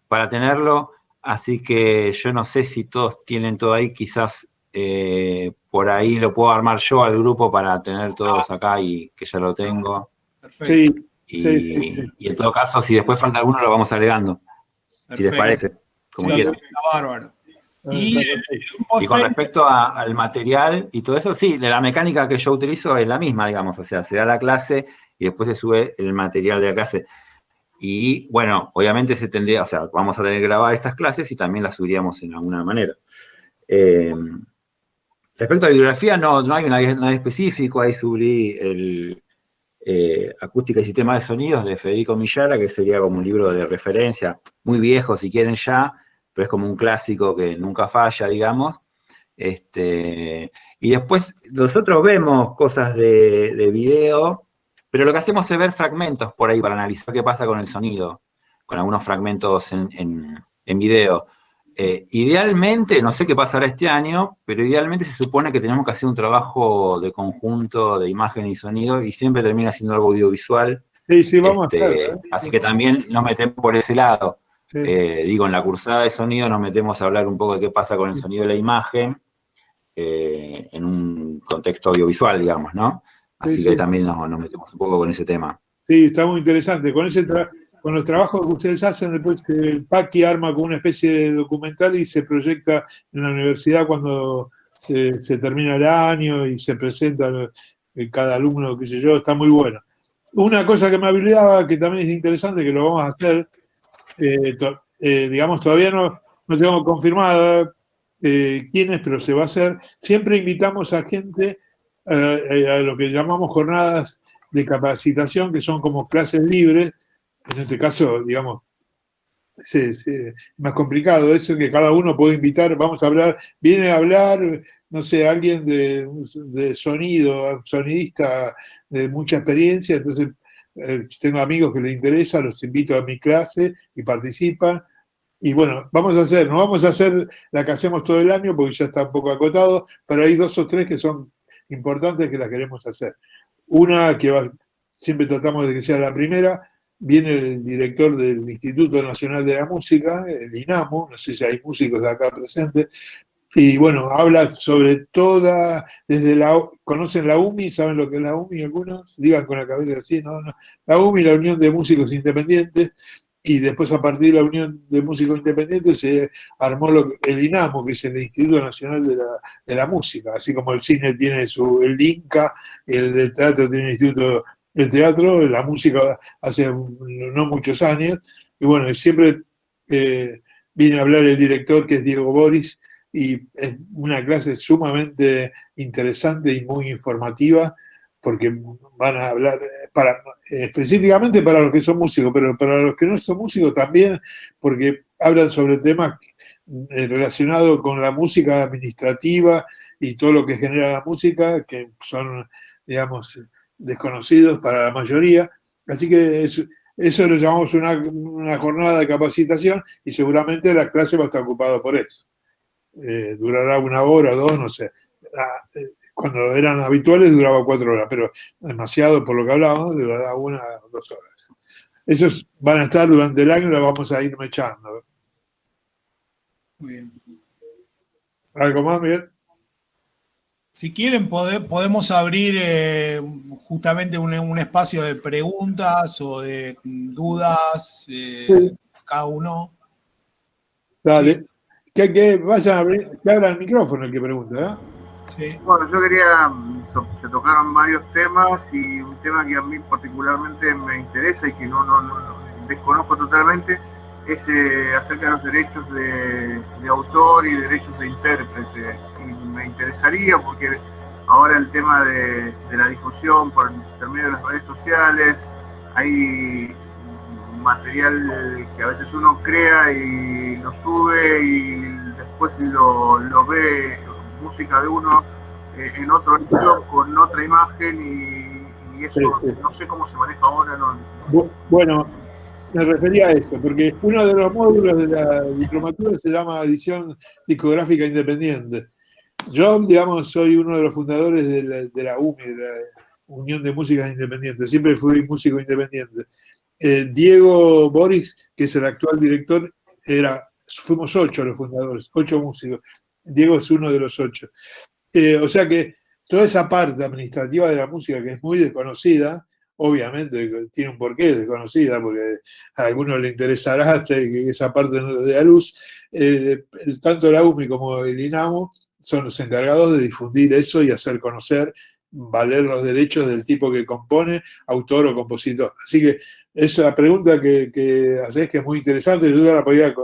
para tenerlo. Así que yo no sé si todos tienen todo ahí, quizás por ahí lo puedo armar yo al grupo para tener todos acá y que ya lo tengo. Perfecto. Y en todo caso, si después falta alguno, lo vamos agregando. Perfecto. Si les parece, como quieran. Bárbaro. Y con respecto al material y todo eso, sí, la mecánica que yo utilizo es la misma, digamos, o sea, se da la clase y después se sube el material de la clase. Y bueno, obviamente vamos a tener que grabar estas clases y también las subiríamos en alguna manera. Respecto a bibliografía, no hay nada específico. Ahí subí el Acústica y Sistema de Sonidos de Federico Millara, que sería como un libro de referencia, muy viejo si quieren ya, pero es como un clásico que nunca falla, digamos. Y después nosotros vemos cosas de video, pero lo que hacemos es ver fragmentos por ahí para analizar qué pasa con el sonido, con algunos fragmentos en video. Idealmente, no sé qué pasará este año, pero idealmente se supone que tenemos que hacer un trabajo de conjunto de imagen y sonido y siempre termina siendo algo audiovisual. Sí, vamos a hacer. Así que también nos metemos por ese lado. Sí. Digo, en la cursada de sonido nos metemos a hablar un poco de qué pasa con el sonido de la imagen en un contexto audiovisual, digamos, ¿no? Así que también nos metemos un poco con ese tema. Sí, está muy interesante. Con los trabajos que ustedes hacen, después el Paqui arma como una especie de documental y se proyecta en la universidad cuando se termina el año y se presenta cada alumno, qué sé yo, está muy bueno. Una cosa que me habilitaba, que también es interesante, que lo vamos a hacer, digamos, todavía no tengo confirmada quiénes, pero se va a hacer. Siempre invitamos a gente a lo que llamamos jornadas de capacitación, que son como clases libres. En este caso, digamos, es más complicado eso, que cada uno puede invitar, vamos a hablar, viene a hablar, no sé, alguien de sonido, sonidista de mucha experiencia, entonces tengo amigos que les interesa, los invito a mi clase y participan. Y bueno, no vamos a hacer la que hacemos todo el año porque ya está un poco acotado, pero hay 2 o 3 que son importantes que las queremos hacer. Una que siempre tratamos de que sea la primera. Viene el director del Instituto Nacional de la Música, el INAMU, no sé si hay músicos de acá presentes, y bueno, habla sobre ¿conocen la UMI? ¿Saben lo que es la UMI algunos? Digan con la cabeza así, no. La UMI, la Unión de Músicos Independientes, y después a partir de la Unión de Músicos Independientes se armó el INAMU, que es el Instituto Nacional de la Música, así como el cine tiene el INCA, el del teatro tiene el Instituto del Teatro, la música hace no muchos años, y bueno, siempre viene a hablar el director, que es Diego Boris, y es una clase sumamente interesante y muy informativa, porque van a hablar específicamente para los que son músicos, pero para los que no son músicos también, porque hablan sobre temas relacionados con la música administrativa y todo lo que genera la música, que son, digamos, desconocidos para la mayoría. Así que eso lo llamamos una jornada de capacitación y seguramente la clase va a estar ocupada por eso. Durará 1 hora, 2, no sé. Cuando eran habituales duraba 4 horas, pero demasiado por lo que hablábamos, durará 1 o 2 horas. Esos van a estar durante el año y los vamos a ir mechando. Muy bien. ¿Algo más, Miguel? Si quieren, podemos abrir justamente un espacio de preguntas o de dudas, sí. Cada uno. Dale. Sí. Que vayan a abrir, que abra el micrófono el que pregunta, ¿eh? Sí. Bueno, yo quería, se tocaron varios temas y un tema que a mí particularmente me interesa y que no desconozco totalmente es acerca de los derechos de autor y derechos de intérprete. Y me interesaría porque ahora el tema de la difusión por intermedio de las redes sociales, hay material que a veces uno crea y lo sube y después lo ve, música de uno en otro estilo, con otra imagen y eso sí. No sé cómo se maneja ahora. Bueno, me refería a eso, porque uno de los módulos de la diplomatura se llama edición discográfica independiente. Yo, digamos, soy uno de los fundadores de la UMI, de la Unión de Músicas Independientes. Siempre fui músico independiente. Diego Boris, que es el actual director, fuimos 8 los fundadores, 8 músicos. Diego es uno de los 8. O sea que toda esa parte administrativa de la música, que es muy desconocida, obviamente tiene un porqué desconocida, porque a algunos le interesará que esa parte no dé a luz. Tanto la UMI como el INAMU son los encargados de difundir eso y hacer conocer, valer los derechos del tipo que compone, autor o compositor. Así que esa pregunta que hacés, que es muy interesante, yo la podría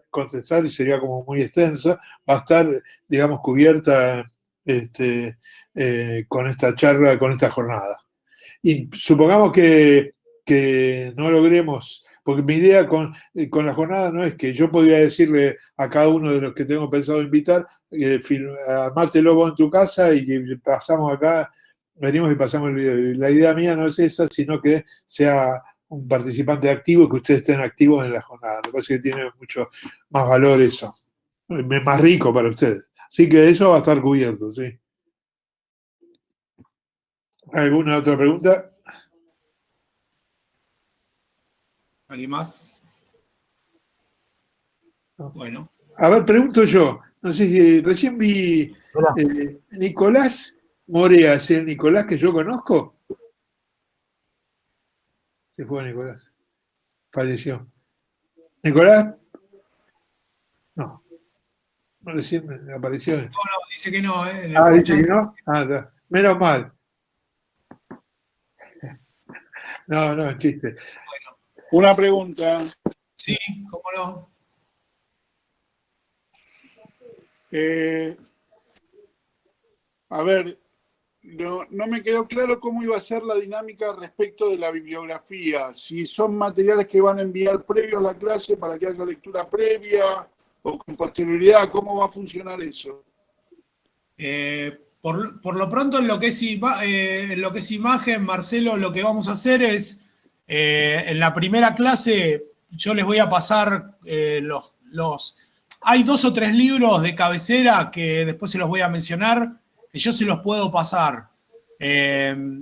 contestar y sería como muy extensa, va a estar, digamos, cubierta con esta charla, con esta jornada. Y supongamos que no logremos porque mi idea con la jornada no es que yo podría decirle a cada uno de los que tengo pensado invitar, armátelo vos en tu casa y que pasamos acá, venimos y pasamos el video. Y la idea mía no es esa, sino que sea un participante activo, que ustedes estén activos en la jornada. Me parece que tiene mucho más valor eso, más rico para ustedes. Así que eso va a estar cubierto, ¿sí? ¿Alguna otra pregunta? ¿Alguien más? Bueno. A ver, pregunto yo. No sé si recién vi Nicolás Morea, ¿es el Nicolás que yo conozco? Se fue Nicolás. Falleció. ¿Nicolás? No. Recién me apareció. No, dice que no, Dice que no. Está. Menos mal. No, chiste. Bueno. Una pregunta. Sí, cómo no. A ver, no me quedó claro cómo iba a ser la dinámica respecto de la bibliografía. Si son materiales que van a enviar previos a la clase para que haya lectura previa o con posterioridad, ¿cómo va a funcionar eso? Por lo pronto, en lo que es imagen, Marcelo, lo que vamos a hacer es, en la primera clase, yo les voy a pasar hay 2 o 3 libros de cabecera que después se los voy a mencionar, que yo se los puedo pasar, que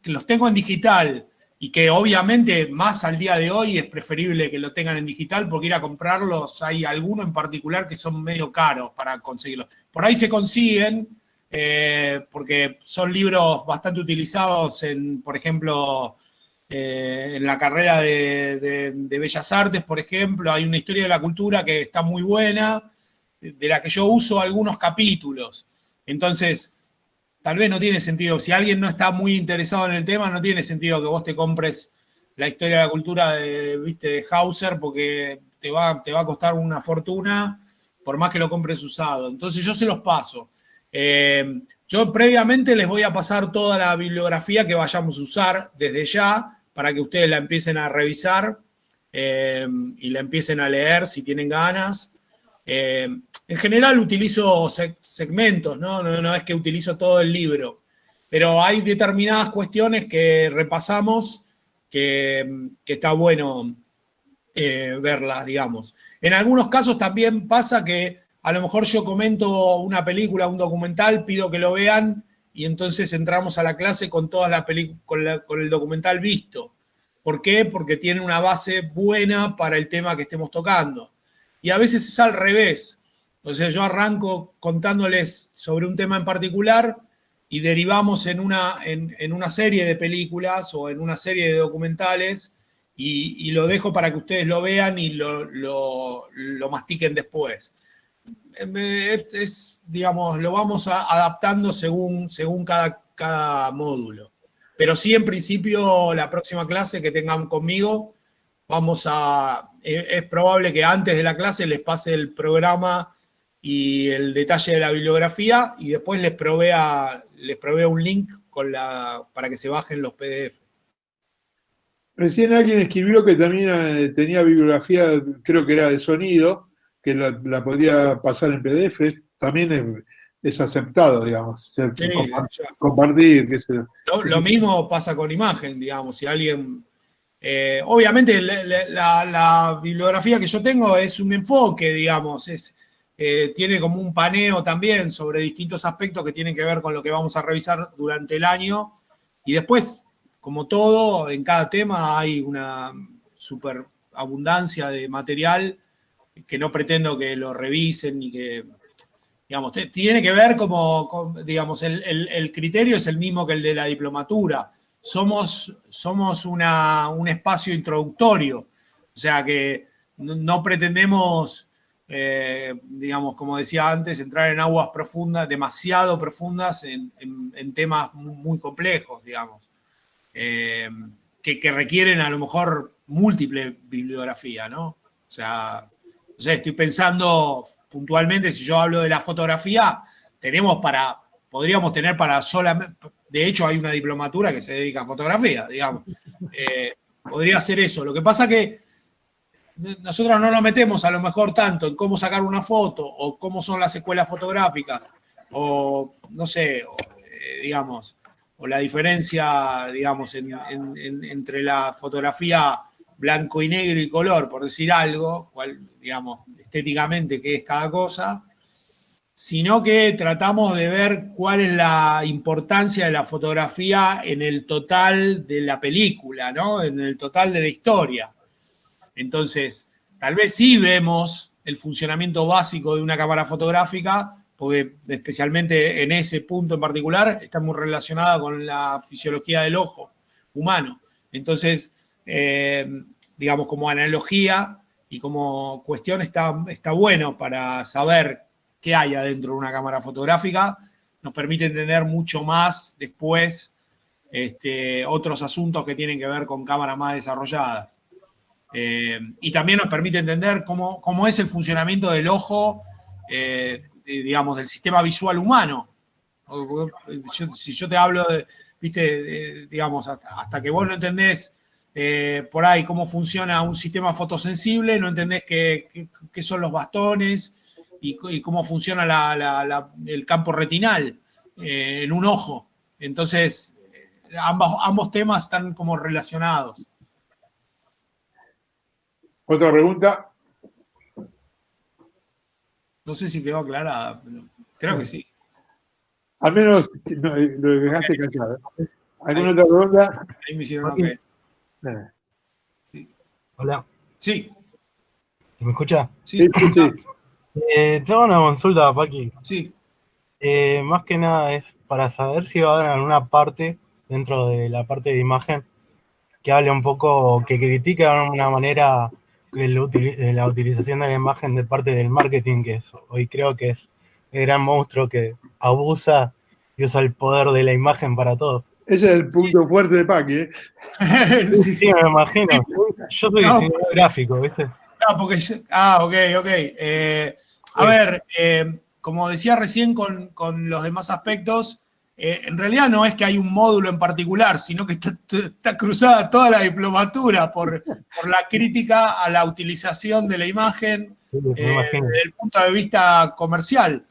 los tengo en digital y que obviamente más al día de hoy es preferible que lo tengan en digital porque ir a comprarlos, hay algunos en particular que son medio caros para conseguirlos. Por ahí se consiguen, porque son libros bastante utilizados por ejemplo, en la carrera de Bellas Artes, por ejemplo, hay una historia de la cultura que está muy buena, de la que yo uso algunos capítulos. Entonces, tal vez no tiene sentido, si alguien no está muy interesado en el tema, no tiene sentido que vos te compres la historia de la cultura de Hauser, porque te va a costar una fortuna, por más que lo compres usado. Entonces yo se los paso. Yo previamente les voy a pasar toda la bibliografía que vayamos a usar desde ya, para que ustedes la empiecen a revisar y la empiecen a leer si tienen ganas. En general utilizo segmentos, ¿no? No es que utilizo todo el libro, pero hay determinadas cuestiones que repasamos que está bueno verlas, digamos. En algunos casos también pasa que a lo mejor yo comento una película, un documental, pido que lo vean y entonces entramos a la clase con toda con el documental visto. ¿Por qué? Porque tiene una base buena para el tema que estemos tocando. Y a veces es al revés. Entonces yo arranco contándoles sobre un tema en particular y derivamos en una serie de películas o en una serie de documentales y lo dejo para que ustedes lo vean y lo mastiquen después. Digamos, lo vamos adaptando según cada módulo. Pero sí, en principio, la próxima clase que tengan conmigo, es probable que antes de la clase les pase el programa y el detalle de la bibliografía y después les provea un link para que se bajen los PDF. Recién alguien escribió que también tenía bibliografía, creo que era de sonido, que la podría pasar en PDF, también es aceptado, digamos, sí, compartir, qué sé yo. Lo mismo pasa con imagen, digamos, si alguien... obviamente la bibliografía que yo tengo es un enfoque, digamos, tiene como un paneo también sobre distintos aspectos que tienen que ver con lo que vamos a revisar durante el año, y después, como todo, en cada tema hay una super abundancia de material que no pretendo que lo revisen ni que, digamos, tiene que ver digamos, el criterio es el mismo que el de la diplomatura. Somos un espacio introductorio, o sea que no pretendemos, digamos, como decía antes, entrar en aguas profundas, demasiado profundas en temas muy complejos, digamos, que requieren a lo mejor múltiple bibliografía, ¿no? O sea, no sé, estoy pensando puntualmente, si yo hablo de la fotografía, podríamos tener para solamente, de hecho hay una diplomatura que se dedica a fotografía, digamos. Podría ser eso. Lo que pasa que nosotros no nos metemos a lo mejor tanto en cómo sacar una foto o cómo son las escuelas fotográficas o no sé, digamos, o la diferencia, digamos, entre la fotografía blanco y negro y color, por decir algo, digamos, estéticamente qué es cada cosa, sino que tratamos de ver cuál es la importancia de la fotografía en el total de la película, ¿no? En el total de la historia. Entonces, tal vez sí vemos el funcionamiento básico de una cámara fotográfica, porque especialmente en ese punto en particular está muy relacionada con la fisiología del ojo humano. Entonces, digamos, como analogía y como cuestión está bueno para saber qué hay adentro de una cámara fotográfica. Nos permite entender mucho más después otros asuntos que tienen que ver con cámaras más desarrolladas. Y también nos permite entender cómo es el funcionamiento del ojo, digamos, del sistema visual humano. Si yo te hablo de, viste, digamos, hasta que vos no entendés por ahí cómo funciona un sistema fotosensible, no entendés qué son los bastones y cómo funciona el campo retinal en un ojo. Entonces, ambos temas están como relacionados. Otra pregunta. No sé si quedó aclarada, pero creo que sí. Al menos lo dejaste callado. ¿Alguna otra pregunta? Ahí me hicieron ok. Sí. Hola. Sí. ¿Me escucha? Sí. Tengo una consulta, Paqui. Sí. Más que nada es para saber si va a haber alguna parte dentro de la parte de imagen que hable un poco, que critique de alguna manera la utilización de la imagen de parte del marketing, que es, hoy creo que es el gran monstruo que abusa y usa el poder de la imagen para todo. Ese es el punto fuerte de Paqui, ¿eh? Sí, me imagino. Yo soy diseñador gráfico, ¿viste? Ok. A ver, como decía recién con los demás aspectos, en realidad no es que hay un módulo en particular, sino que está cruzada toda la diplomatura por la crítica a la utilización de la imagen desde el punto de vista comercial.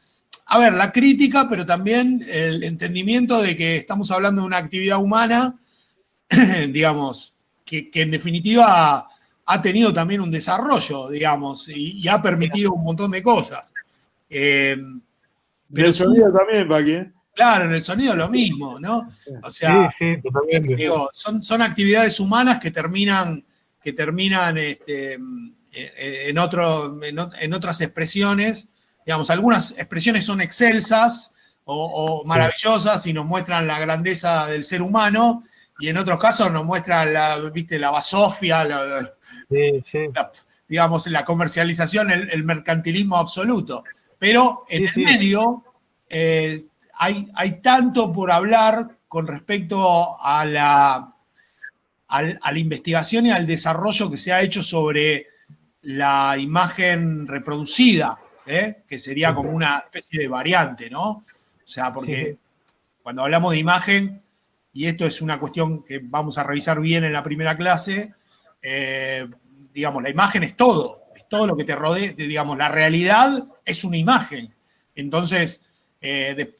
A ver, la crítica, pero también el entendimiento de que estamos hablando de una actividad humana, digamos, que en definitiva ha tenido también un desarrollo, digamos, y ha permitido un montón de cosas. Pero el sonido también, Paqui, ¿eh? Claro, en el sonido lo mismo, ¿no? O sea, sí, totalmente. Digo, son actividades humanas que terminan en otras expresiones. Digamos, algunas expresiones son excelsas o maravillosas y nos muestran la grandeza del ser humano, y en otros casos nos muestran la basofia, digamos, la comercialización, el mercantilismo absoluto. Pero en el medio hay tanto por hablar con respecto a la investigación y al desarrollo que se ha hecho sobre la imagen reproducida, que sería como una especie de variante, ¿no? O sea, porque cuando hablamos de imagen, y esto es una cuestión que vamos a revisar bien en la primera clase, digamos, la imagen es todo lo que te rodea, digamos, la realidad es una imagen. Entonces,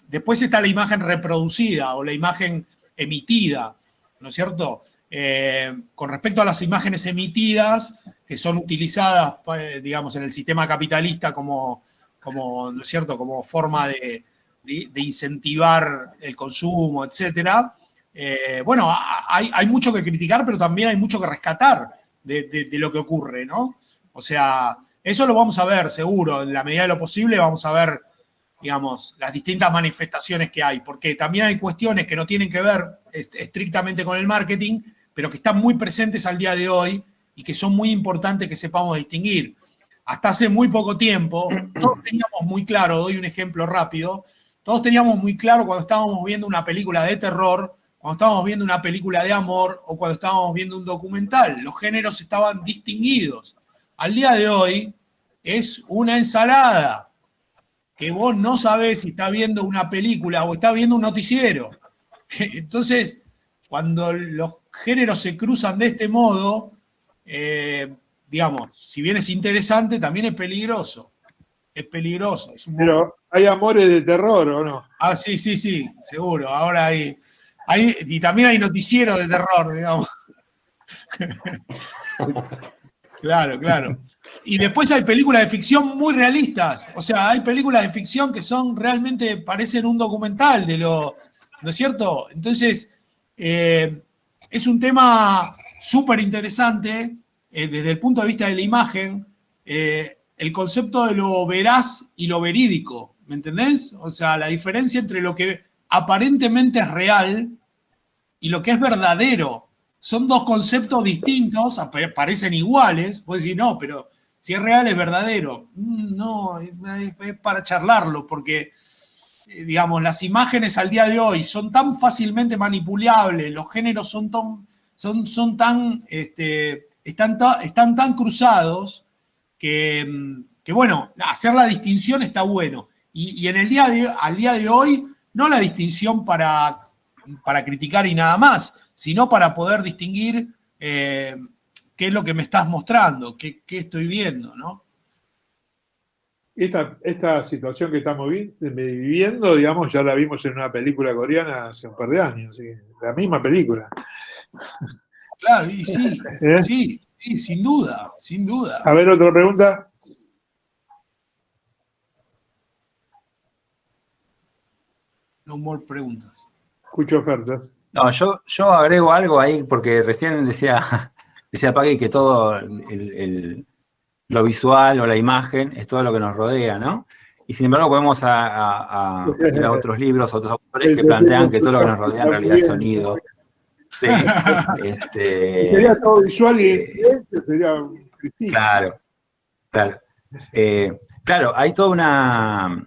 después está la imagen reproducida o la imagen emitida, ¿no es cierto? Con respecto a las imágenes emitidas, que son utilizadas, digamos, en el sistema capitalista como ¿no es cierto?, como forma de incentivar el consumo, etcétera. Bueno, hay mucho que criticar, pero también hay mucho que rescatar de lo que ocurre, ¿no? O sea, eso lo vamos a ver, seguro, en la medida de lo posible vamos a ver, digamos, las distintas manifestaciones que hay, porque también hay cuestiones que no tienen que ver estrictamente con el marketing, pero que están muy presentes al día de hoy y que son muy importantes que sepamos distinguir. Hasta hace muy poco tiempo, todos teníamos muy claro, doy un ejemplo rápido, todos teníamos muy claro cuando estábamos viendo una película de terror, cuando estábamos viendo una película de amor o cuando estábamos viendo un documental. Los géneros estaban distinguidos. Al día de hoy es una ensalada, que vos no sabés si estás viendo una película o estás viendo un noticiero. Entonces, cuando los géneros se cruzan de este modo, digamos, si bien es interesante, también es peligroso. Es peligroso. Pero hay amores de terror, ¿o no? Ah, sí, seguro. Ahora y también hay noticieros de terror, digamos. Claro. Y después hay películas de ficción muy realistas. O sea, hay películas de ficción que son realmente, parecen un documental ¿no es cierto? Entonces, es un tema súper interesante desde el punto de vista de la imagen, el concepto de lo veraz y lo verídico, ¿me entendés? O sea, la diferencia entre lo que aparentemente es real y lo que es verdadero. Son dos conceptos distintos, parecen iguales. Puedes decir, no, pero si es real es verdadero. No, es para charlarlo, porque, digamos, las imágenes al día de hoy son tan fácilmente manipulables, los géneros son tan, están tan cruzados que, bueno, hacer la distinción está bueno. Y en al día de hoy, no la distinción para criticar y nada más, sino para poder distinguir qué es lo que me estás mostrando, qué estoy viendo, ¿no? Esta situación que estamos viviendo, digamos, ya la vimos en una película coreana hace un par de años, ¿sí? La misma película. Claro, y sí, sí, sin duda. A ver, otra pregunta. No more preguntas. Escucho ofertas. No, yo agrego algo ahí, porque recién decía Paqui que todo lo visual o la imagen es todo lo que nos rodea, ¿no? Y sin embargo podemos ir a otros libros, otros autores que plantean que todo lo que nos rodea en realidad es sonido. Sí, sería todo visual y sería tristísimo. Claro. Claro, hay toda una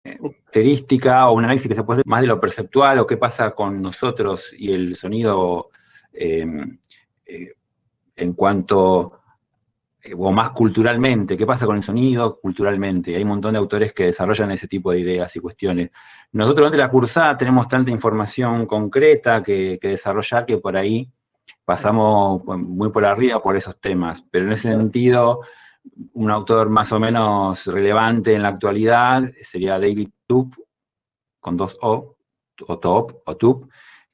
característica o un análisis que se puede hacer más de lo perceptual o qué pasa con nosotros y el sonido en cuanto, o más culturalmente, qué pasa con el sonido culturalmente. Hay un montón de autores que desarrollan ese tipo de ideas y cuestiones. Nosotros durante la cursada tenemos tanta información concreta que desarrollar que por ahí pasamos muy por arriba por esos temas, pero en ese sentido un autor más o menos relevante en la actualidad sería David Tup, con 2 O, o Tup,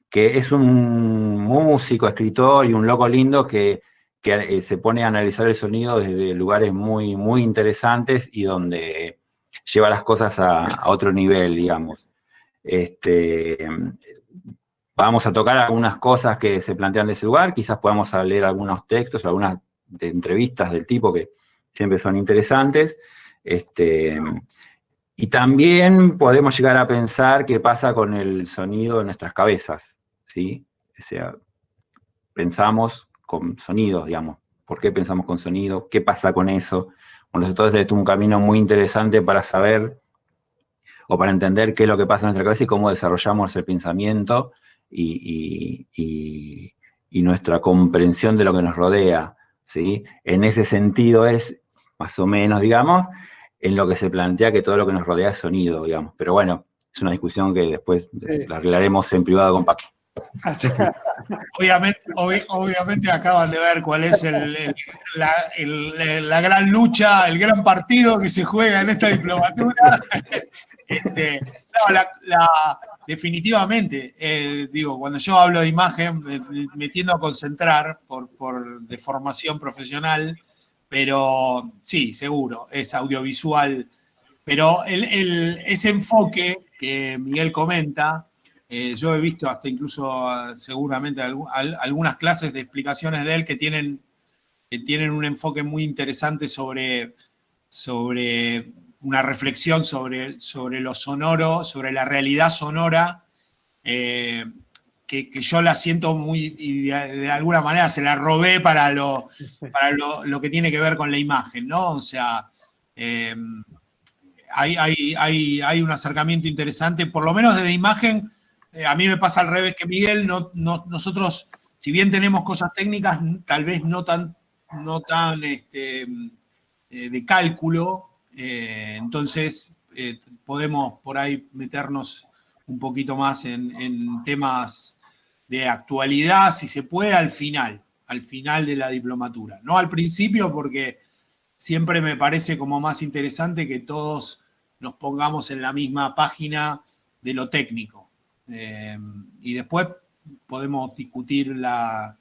que es un músico, escritor y un loco lindo que se pone a analizar el sonido desde lugares muy, muy interesantes y donde lleva las cosas a otro nivel, digamos. Vamos a tocar algunas cosas que se plantean de ese lugar, quizás podamos leer algunos textos, algunas de entrevistas del tipo que siempre son interesantes, y también podemos llegar a pensar qué pasa con el sonido en nuestras cabezas, ¿sí? O sea, pensamos con sonidos, digamos. ¿Por qué pensamos con sonido? ¿Qué pasa con eso? Bueno, entonces es un camino muy interesante para saber o para entender qué es lo que pasa en nuestra cabeza y cómo desarrollamos el pensamiento y nuestra comprensión de lo que nos rodea, ¿sí? En ese sentido es, más o menos, digamos, en lo que se plantea que todo lo que nos rodea es sonido, digamos. Pero bueno, es una discusión que después la arreglaremos en privado con Paqui. Obviamente acaban de ver cuál es la gran lucha, el gran partido que se juega en esta diplomatura. Definitivamente, digo, cuando yo hablo de imagen me tiendo a concentrar por deformación profesional, pero sí, seguro, es audiovisual. Pero ese enfoque que Miguel comenta, yo he visto hasta incluso seguramente algunas clases de explicaciones de él que tienen un enfoque muy interesante sobre una reflexión sobre lo sonoro, sobre la realidad sonora, que yo la siento muy, y de alguna manera se la robé para lo que tiene que ver con la imagen, ¿no? O sea, hay un acercamiento interesante, por lo menos desde imagen. A mí me pasa al revés que Miguel, nosotros, si bien tenemos cosas técnicas, tal vez no tan de cálculo, entonces podemos por ahí meternos un poquito más en temas de actualidad, si se puede, al final de la diplomatura. No al principio, porque siempre me parece como más interesante que todos nos pongamos en la misma página de lo técnico. Y después podemos discutir las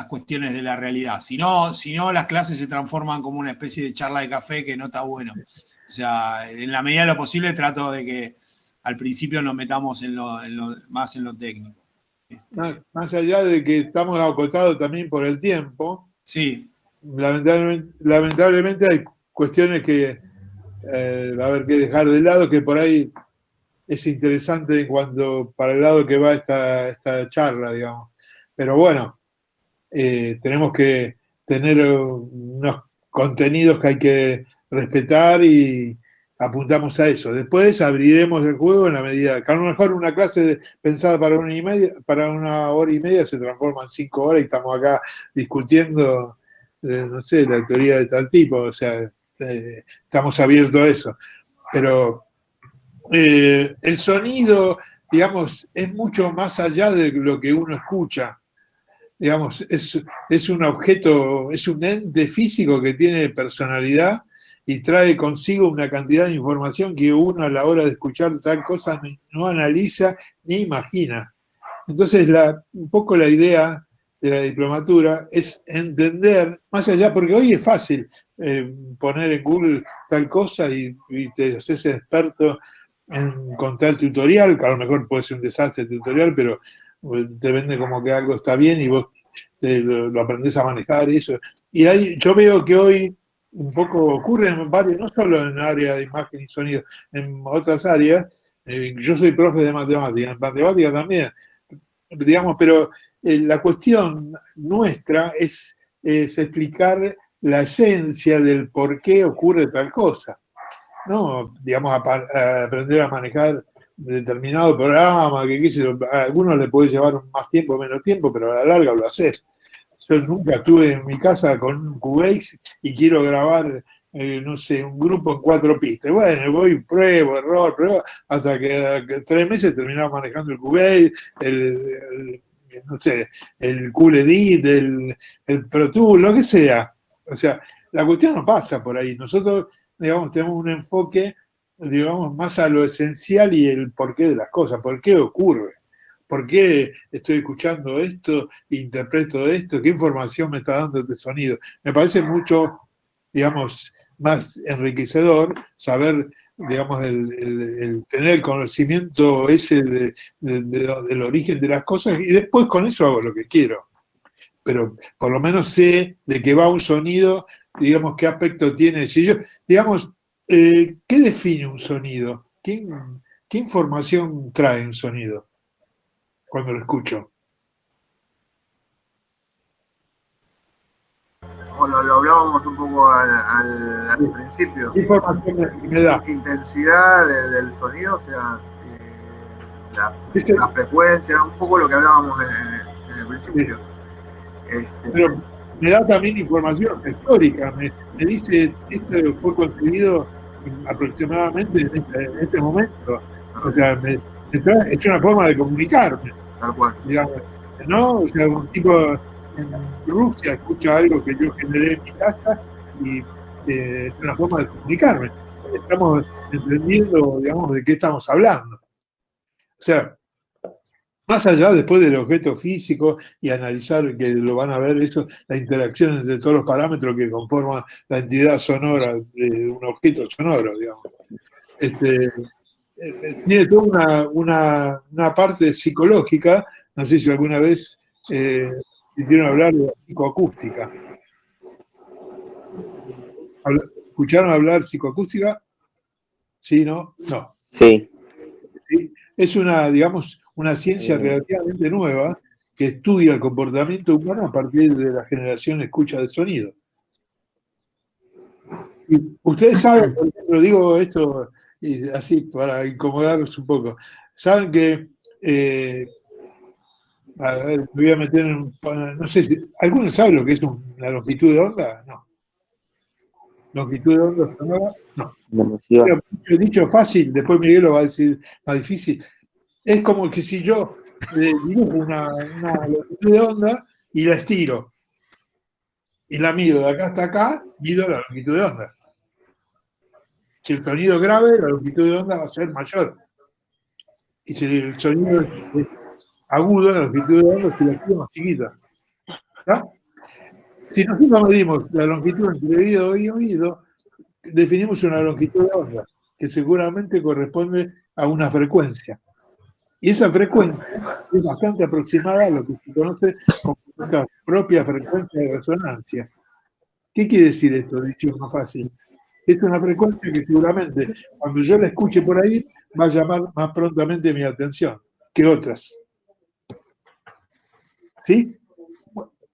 cuestiones de la realidad. Si no, las clases se transforman como una especie de charla de café que no está bueno. O sea, en la medida de lo posible trato de que al principio nos metamos más en lo técnico. Más allá de que estamos acotados también por el tiempo, sí. Lamentablemente hay cuestiones que va a haber que dejar de lado, que por ahí es interesante para el lado que va esta charla, digamos. Pero bueno, tenemos que tener unos contenidos que hay que respetar y apuntamos a eso. Después abriremos el juego en la medida que a lo mejor una clase pensada para una hora y media se transforma en 5 horas y estamos acá discutiendo, no sé, la teoría de tal tipo. O sea, estamos abiertos a eso. Pero el sonido, digamos, es mucho más allá de lo que uno escucha. Digamos, es un objeto, es un ente físico que tiene personalidad y trae consigo una cantidad de información que uno a la hora de escuchar tal cosa no analiza ni imagina. Entonces, un poco la idea de la diplomatura es entender, más allá, porque hoy es fácil poner en Google tal cosa y te haces experto con tal tutorial, que a lo mejor puede ser un desastre el tutorial, pero te vende como que algo está bien y vos lo aprendés a manejar y eso. Y yo veo que hoy un poco ocurre en varios, no solo en el área de imagen y sonido, en otras áreas. Yo soy profe de matemática, en matemática también, digamos, pero la cuestión nuestra es explicar la esencia del por qué ocurre tal cosa. No, digamos, a aprender a manejar determinado programa, que qué sé yo, a algunos le puede llevar más tiempo o menos tiempo, pero a la larga lo haces. Yo nunca estuve en mi casa con un Cubase y quiero grabar, no sé, un grupo en 4 pistas. Bueno, voy, pruebo, hasta que 3 meses terminaba manejando el Cubase, no sé, el Cool Edit, el Pro Tools, lo que sea. O sea, la cuestión no pasa por ahí. Nosotros, digamos, tenemos un enfoque, digamos, más a lo esencial y el porqué de las cosas, por qué ocurre. ¿Por qué estoy escuchando esto, interpreto esto? ¿Qué información me está dando este sonido? Me parece mucho, digamos, más enriquecedor saber, digamos, el tener el conocimiento ese del origen de las cosas y después con eso hago lo que quiero. Pero por lo menos sé de qué va un sonido, digamos, qué aspecto tiene. Si yo, digamos, ¿qué define un sonido? ¿Qué información trae un sonido cuando lo escucho? Bueno, lo hablábamos un poco al principio. ¿Qué información me da? La intensidad del sonido, o sea, la frecuencia, un poco lo que hablábamos en el principio. Pero me da también información histórica, me dice, esto fue conseguido aproximadamente en este momento. O sea, es una forma de comunicarme. Tal cual. Digamos, ¿no? O sea, un tipo en Rusia escucha algo que yo generé en mi casa y es una forma de comunicarme. Estamos entendiendo, digamos, de qué estamos hablando. O sea, más allá después del objeto físico y analizar, que lo van a ver eso, las interacciones de todos los parámetros que conforman la entidad sonora de un objeto sonoro, digamos. Tiene toda una parte psicológica, no sé si alguna vez quisieron hablar de psicoacústica. ¿Escucharon hablar psicoacústica? ¿Sí, no? No. Sí. ¿Sí? Es digamos, una ciencia relativamente nueva que estudia el comportamiento humano a partir de la generación escucha de sonido. Y ustedes saben, por ejemplo, digo esto y así para incomodarlos un poco, saben que, a ver, me voy a meter no sé si, ¿alguno sabe lo que es una longitud de onda? No. ¿Longitud de onda sonora? No. Pero, dicho fácil, después Miguel lo va a decir más difícil. Es como que si yo dibujo una longitud de onda y la estiro y la mido de acá hasta acá, mido la longitud de onda. Si el sonido es grave, la longitud de onda va a ser mayor. Y si el sonido es agudo, la longitud de onda es más chiquita. ¿No? Si nosotros medimos la longitud entre oído y oído, definimos una longitud de onda, que seguramente corresponde a una frecuencia. Y esa frecuencia es bastante aproximada a lo que se conoce como nuestra propia frecuencia de resonancia. ¿Qué quiere decir esto, dicho más fácil? Es una frecuencia que seguramente, cuando yo la escuche por ahí, va a llamar más prontamente mi atención que otras. ¿Sí?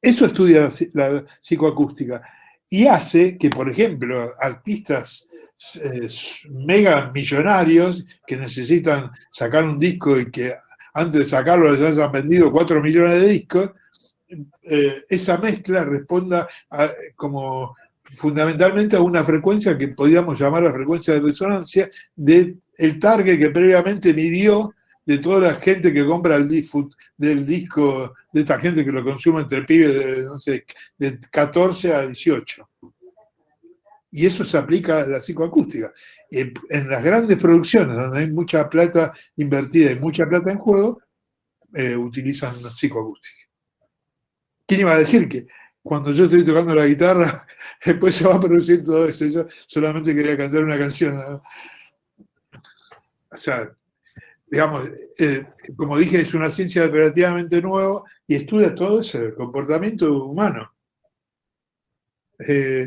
Eso estudia la psicoacústica. Y hace que, por ejemplo, artistas mega millonarios que necesitan sacar un disco y que antes de sacarlo ya hayan vendido 4 millones de discos, esa mezcla responda como fundamentalmente a una frecuencia que podríamos llamar la frecuencia de resonancia del target que previamente midió de toda la gente que compra del disco, de esta gente que lo consume entre pibes de, no sé, de 14 a 18. Y eso se aplica a la psicoacústica. En las grandes producciones, donde hay mucha plata invertida y mucha plata en juego, utilizan psicoacústica. ¿Quién iba a decir que cuando yo estoy tocando la guitarra, después se va a producir todo eso? Yo solamente quería cantar una canción, ¿no? O sea, digamos, como dije, es una ciencia relativamente nueva y estudia todo ese comportamiento humano.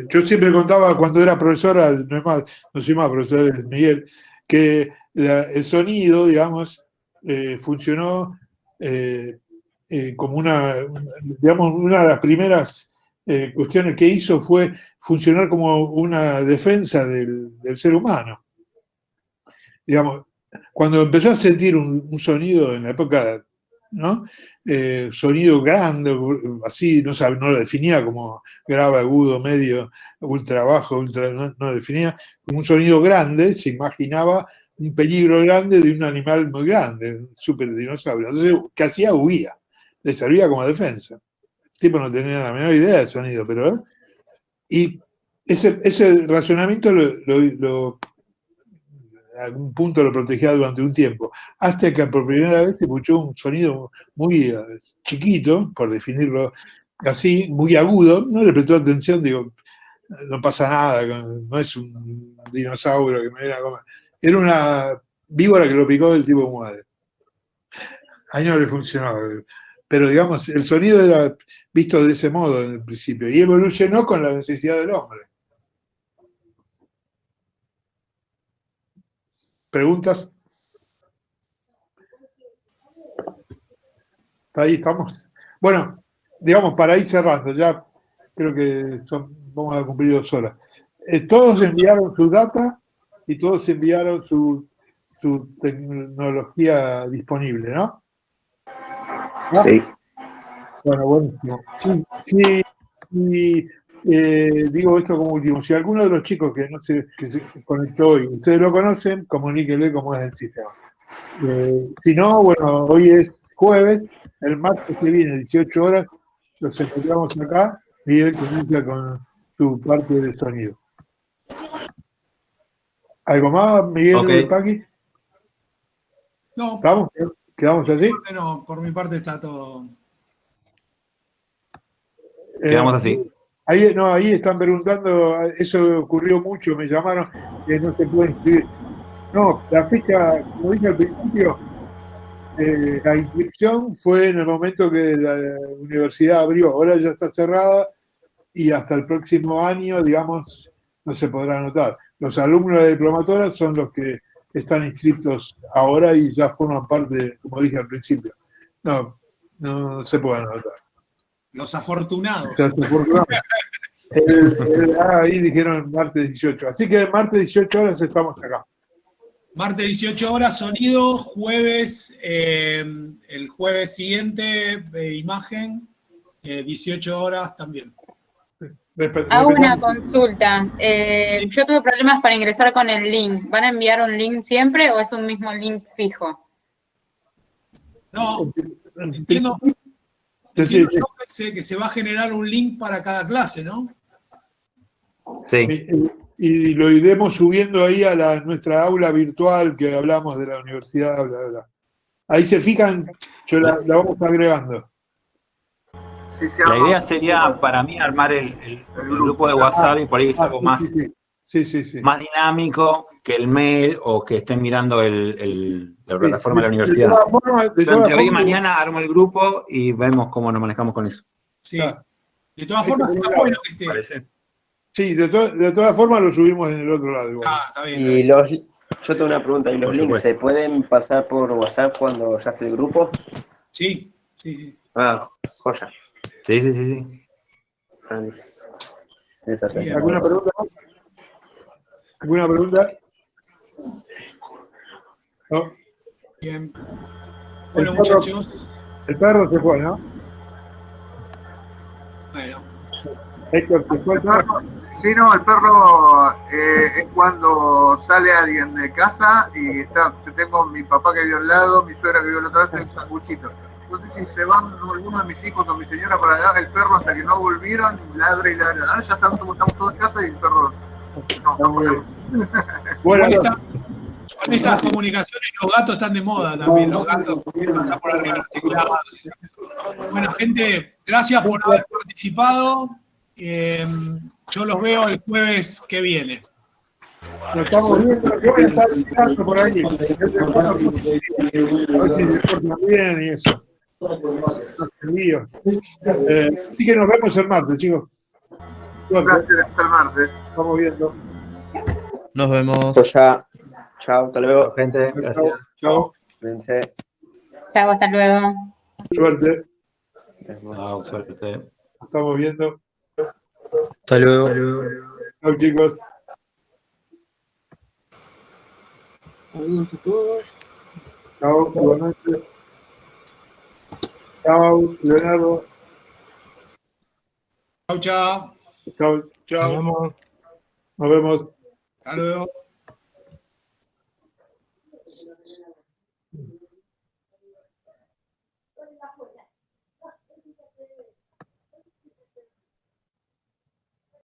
Yo siempre contaba cuando era profesora, no soy más profesor, es Miguel, que el sonido, digamos, funcionó como una de las primeras cuestiones que hizo fue funcionar como una defensa del ser humano. Digamos, cuando empezó a sentir un sonido en la época, ¿no? Sonido grande, así, no lo definía como grave, agudo, medio, ultra bajo, no lo definía como un sonido grande, se imaginaba un peligro grande de un animal muy grande, un super dinosaurio. Entonces, ¿qué hacía? Huía, le servía como defensa. El tipo no tenía la menor idea del sonido, pero... Y ese razonamiento a algún punto lo protegía durante un tiempo, hasta que por primera vez se escuchó un sonido muy chiquito, por definirlo así, muy agudo, no le prestó atención, digo, no pasa nada, no es un dinosaurio que me viene a comer, era una víbora que lo picó del tipo muere. Ahí no le funcionaba, pero digamos, el sonido era visto de ese modo en el principio, y evolucionó con la necesidad del hombre. ¿Preguntas? Ahí estamos. Bueno, digamos, para ir cerrando, ya creo que vamos a cumplir 2 horas. Todos enviaron su data y todos enviaron su tecnología disponible, ¿no? Sí. Bueno, buenísimo. Sí, digo esto como último. Si alguno de los chicos que se conectó hoy, ustedes lo conocen, comuníquenle cómo es el sistema. Si no, bueno, hoy es jueves, el martes que viene, 18 horas, los encontramos acá. Miguel comienza con su parte de sonido. ¿Algo más, Miguel Okay. o Paqui? No. ¿Estamos? ¿Quedamos así? No, por mi parte está todo. Quedamos así. Ahí están preguntando, eso ocurrió mucho, me llamaron, que no se puede inscribir. No, la fecha, como dije al principio, la inscripción fue en el momento que la universidad abrió, ahora ya está cerrada y hasta el próximo año, digamos, no se podrá anotar. Los alumnos de diplomaturas son los que están inscritos ahora y ya forman parte, como dije al principio. No se pueden anotar. Los afortunados. Ahí dijeron martes 18. Así que martes 18 horas estamos acá. Martes 18 horas, sonido. Jueves, el jueves siguiente, imagen. 18 horas también. Hago una consulta. Sí. Yo tuve problemas para ingresar con el link. ¿Van a enviar un link siempre o es un mismo link fijo? No, entiendo que se va a generar un link para cada clase, ¿no? Sí. Y lo iremos subiendo ahí a nuestra aula virtual que hablamos de la universidad, bla, bla, bla. Ahí se fijan, yo la vamos agregando. La idea sería para mí armar el grupo de WhatsApp y por ahí es algo más, más dinámico que el mail o que estén mirando la plataforma de la universidad. Entre hoy y mañana armo el grupo y vemos cómo nos manejamos con eso. Sí. De todas formas, está bueno que esté. Parece. Sí, de todas formas lo subimos en el otro lado. Igual. Está bien. Y yo tengo una pregunta, ¿y los links se pueden pasar por WhatsApp cuando ya esté el grupo? Sí. Ah, joya. Sí. ¿Alguna pregunta? ¿Alguna pregunta? ¿No? Bien. Bueno, muchachos. El perro se fue, ¿no? Bueno. Héctor, ¿se fue el perro? Sí, no, el perro es cuando sale alguien de casa y tengo mi papá que vive al lado, mi suegra que vive al otro lado, un sanguchito. Entonces, si se van alguno de mis hijos o mi señora para allá, el perro hasta que no volvieron, ladra y ladra. Ahora ya estamos todos en casa y el perro no podemos. Bueno, con estas comunicaciones los gatos están de moda también. Los gatos pasan por arriba de los teclados. Bueno, gente, gracias por haber participado. Yo los veo el jueves que viene. Lo estamos viendo, yo voy a estar mirando por ahí. A ver si se portan bien y eso. Así que nos vemos el martes, chicos. Gracias, hasta el martes. Estamos viendo. Nos vemos. Pues ya. Chao, hasta luego. Gente, gracias. Chao. Vence. Chao, hasta luego. Suerte. Chao, suerte. Estamos viendo. Hasta luego. Chao, chicos. Saludos a todos. Chao, igualmente. Chao, Leonardo. Chao. Chao. Nos vemos. Nos vemos. Hasta luego.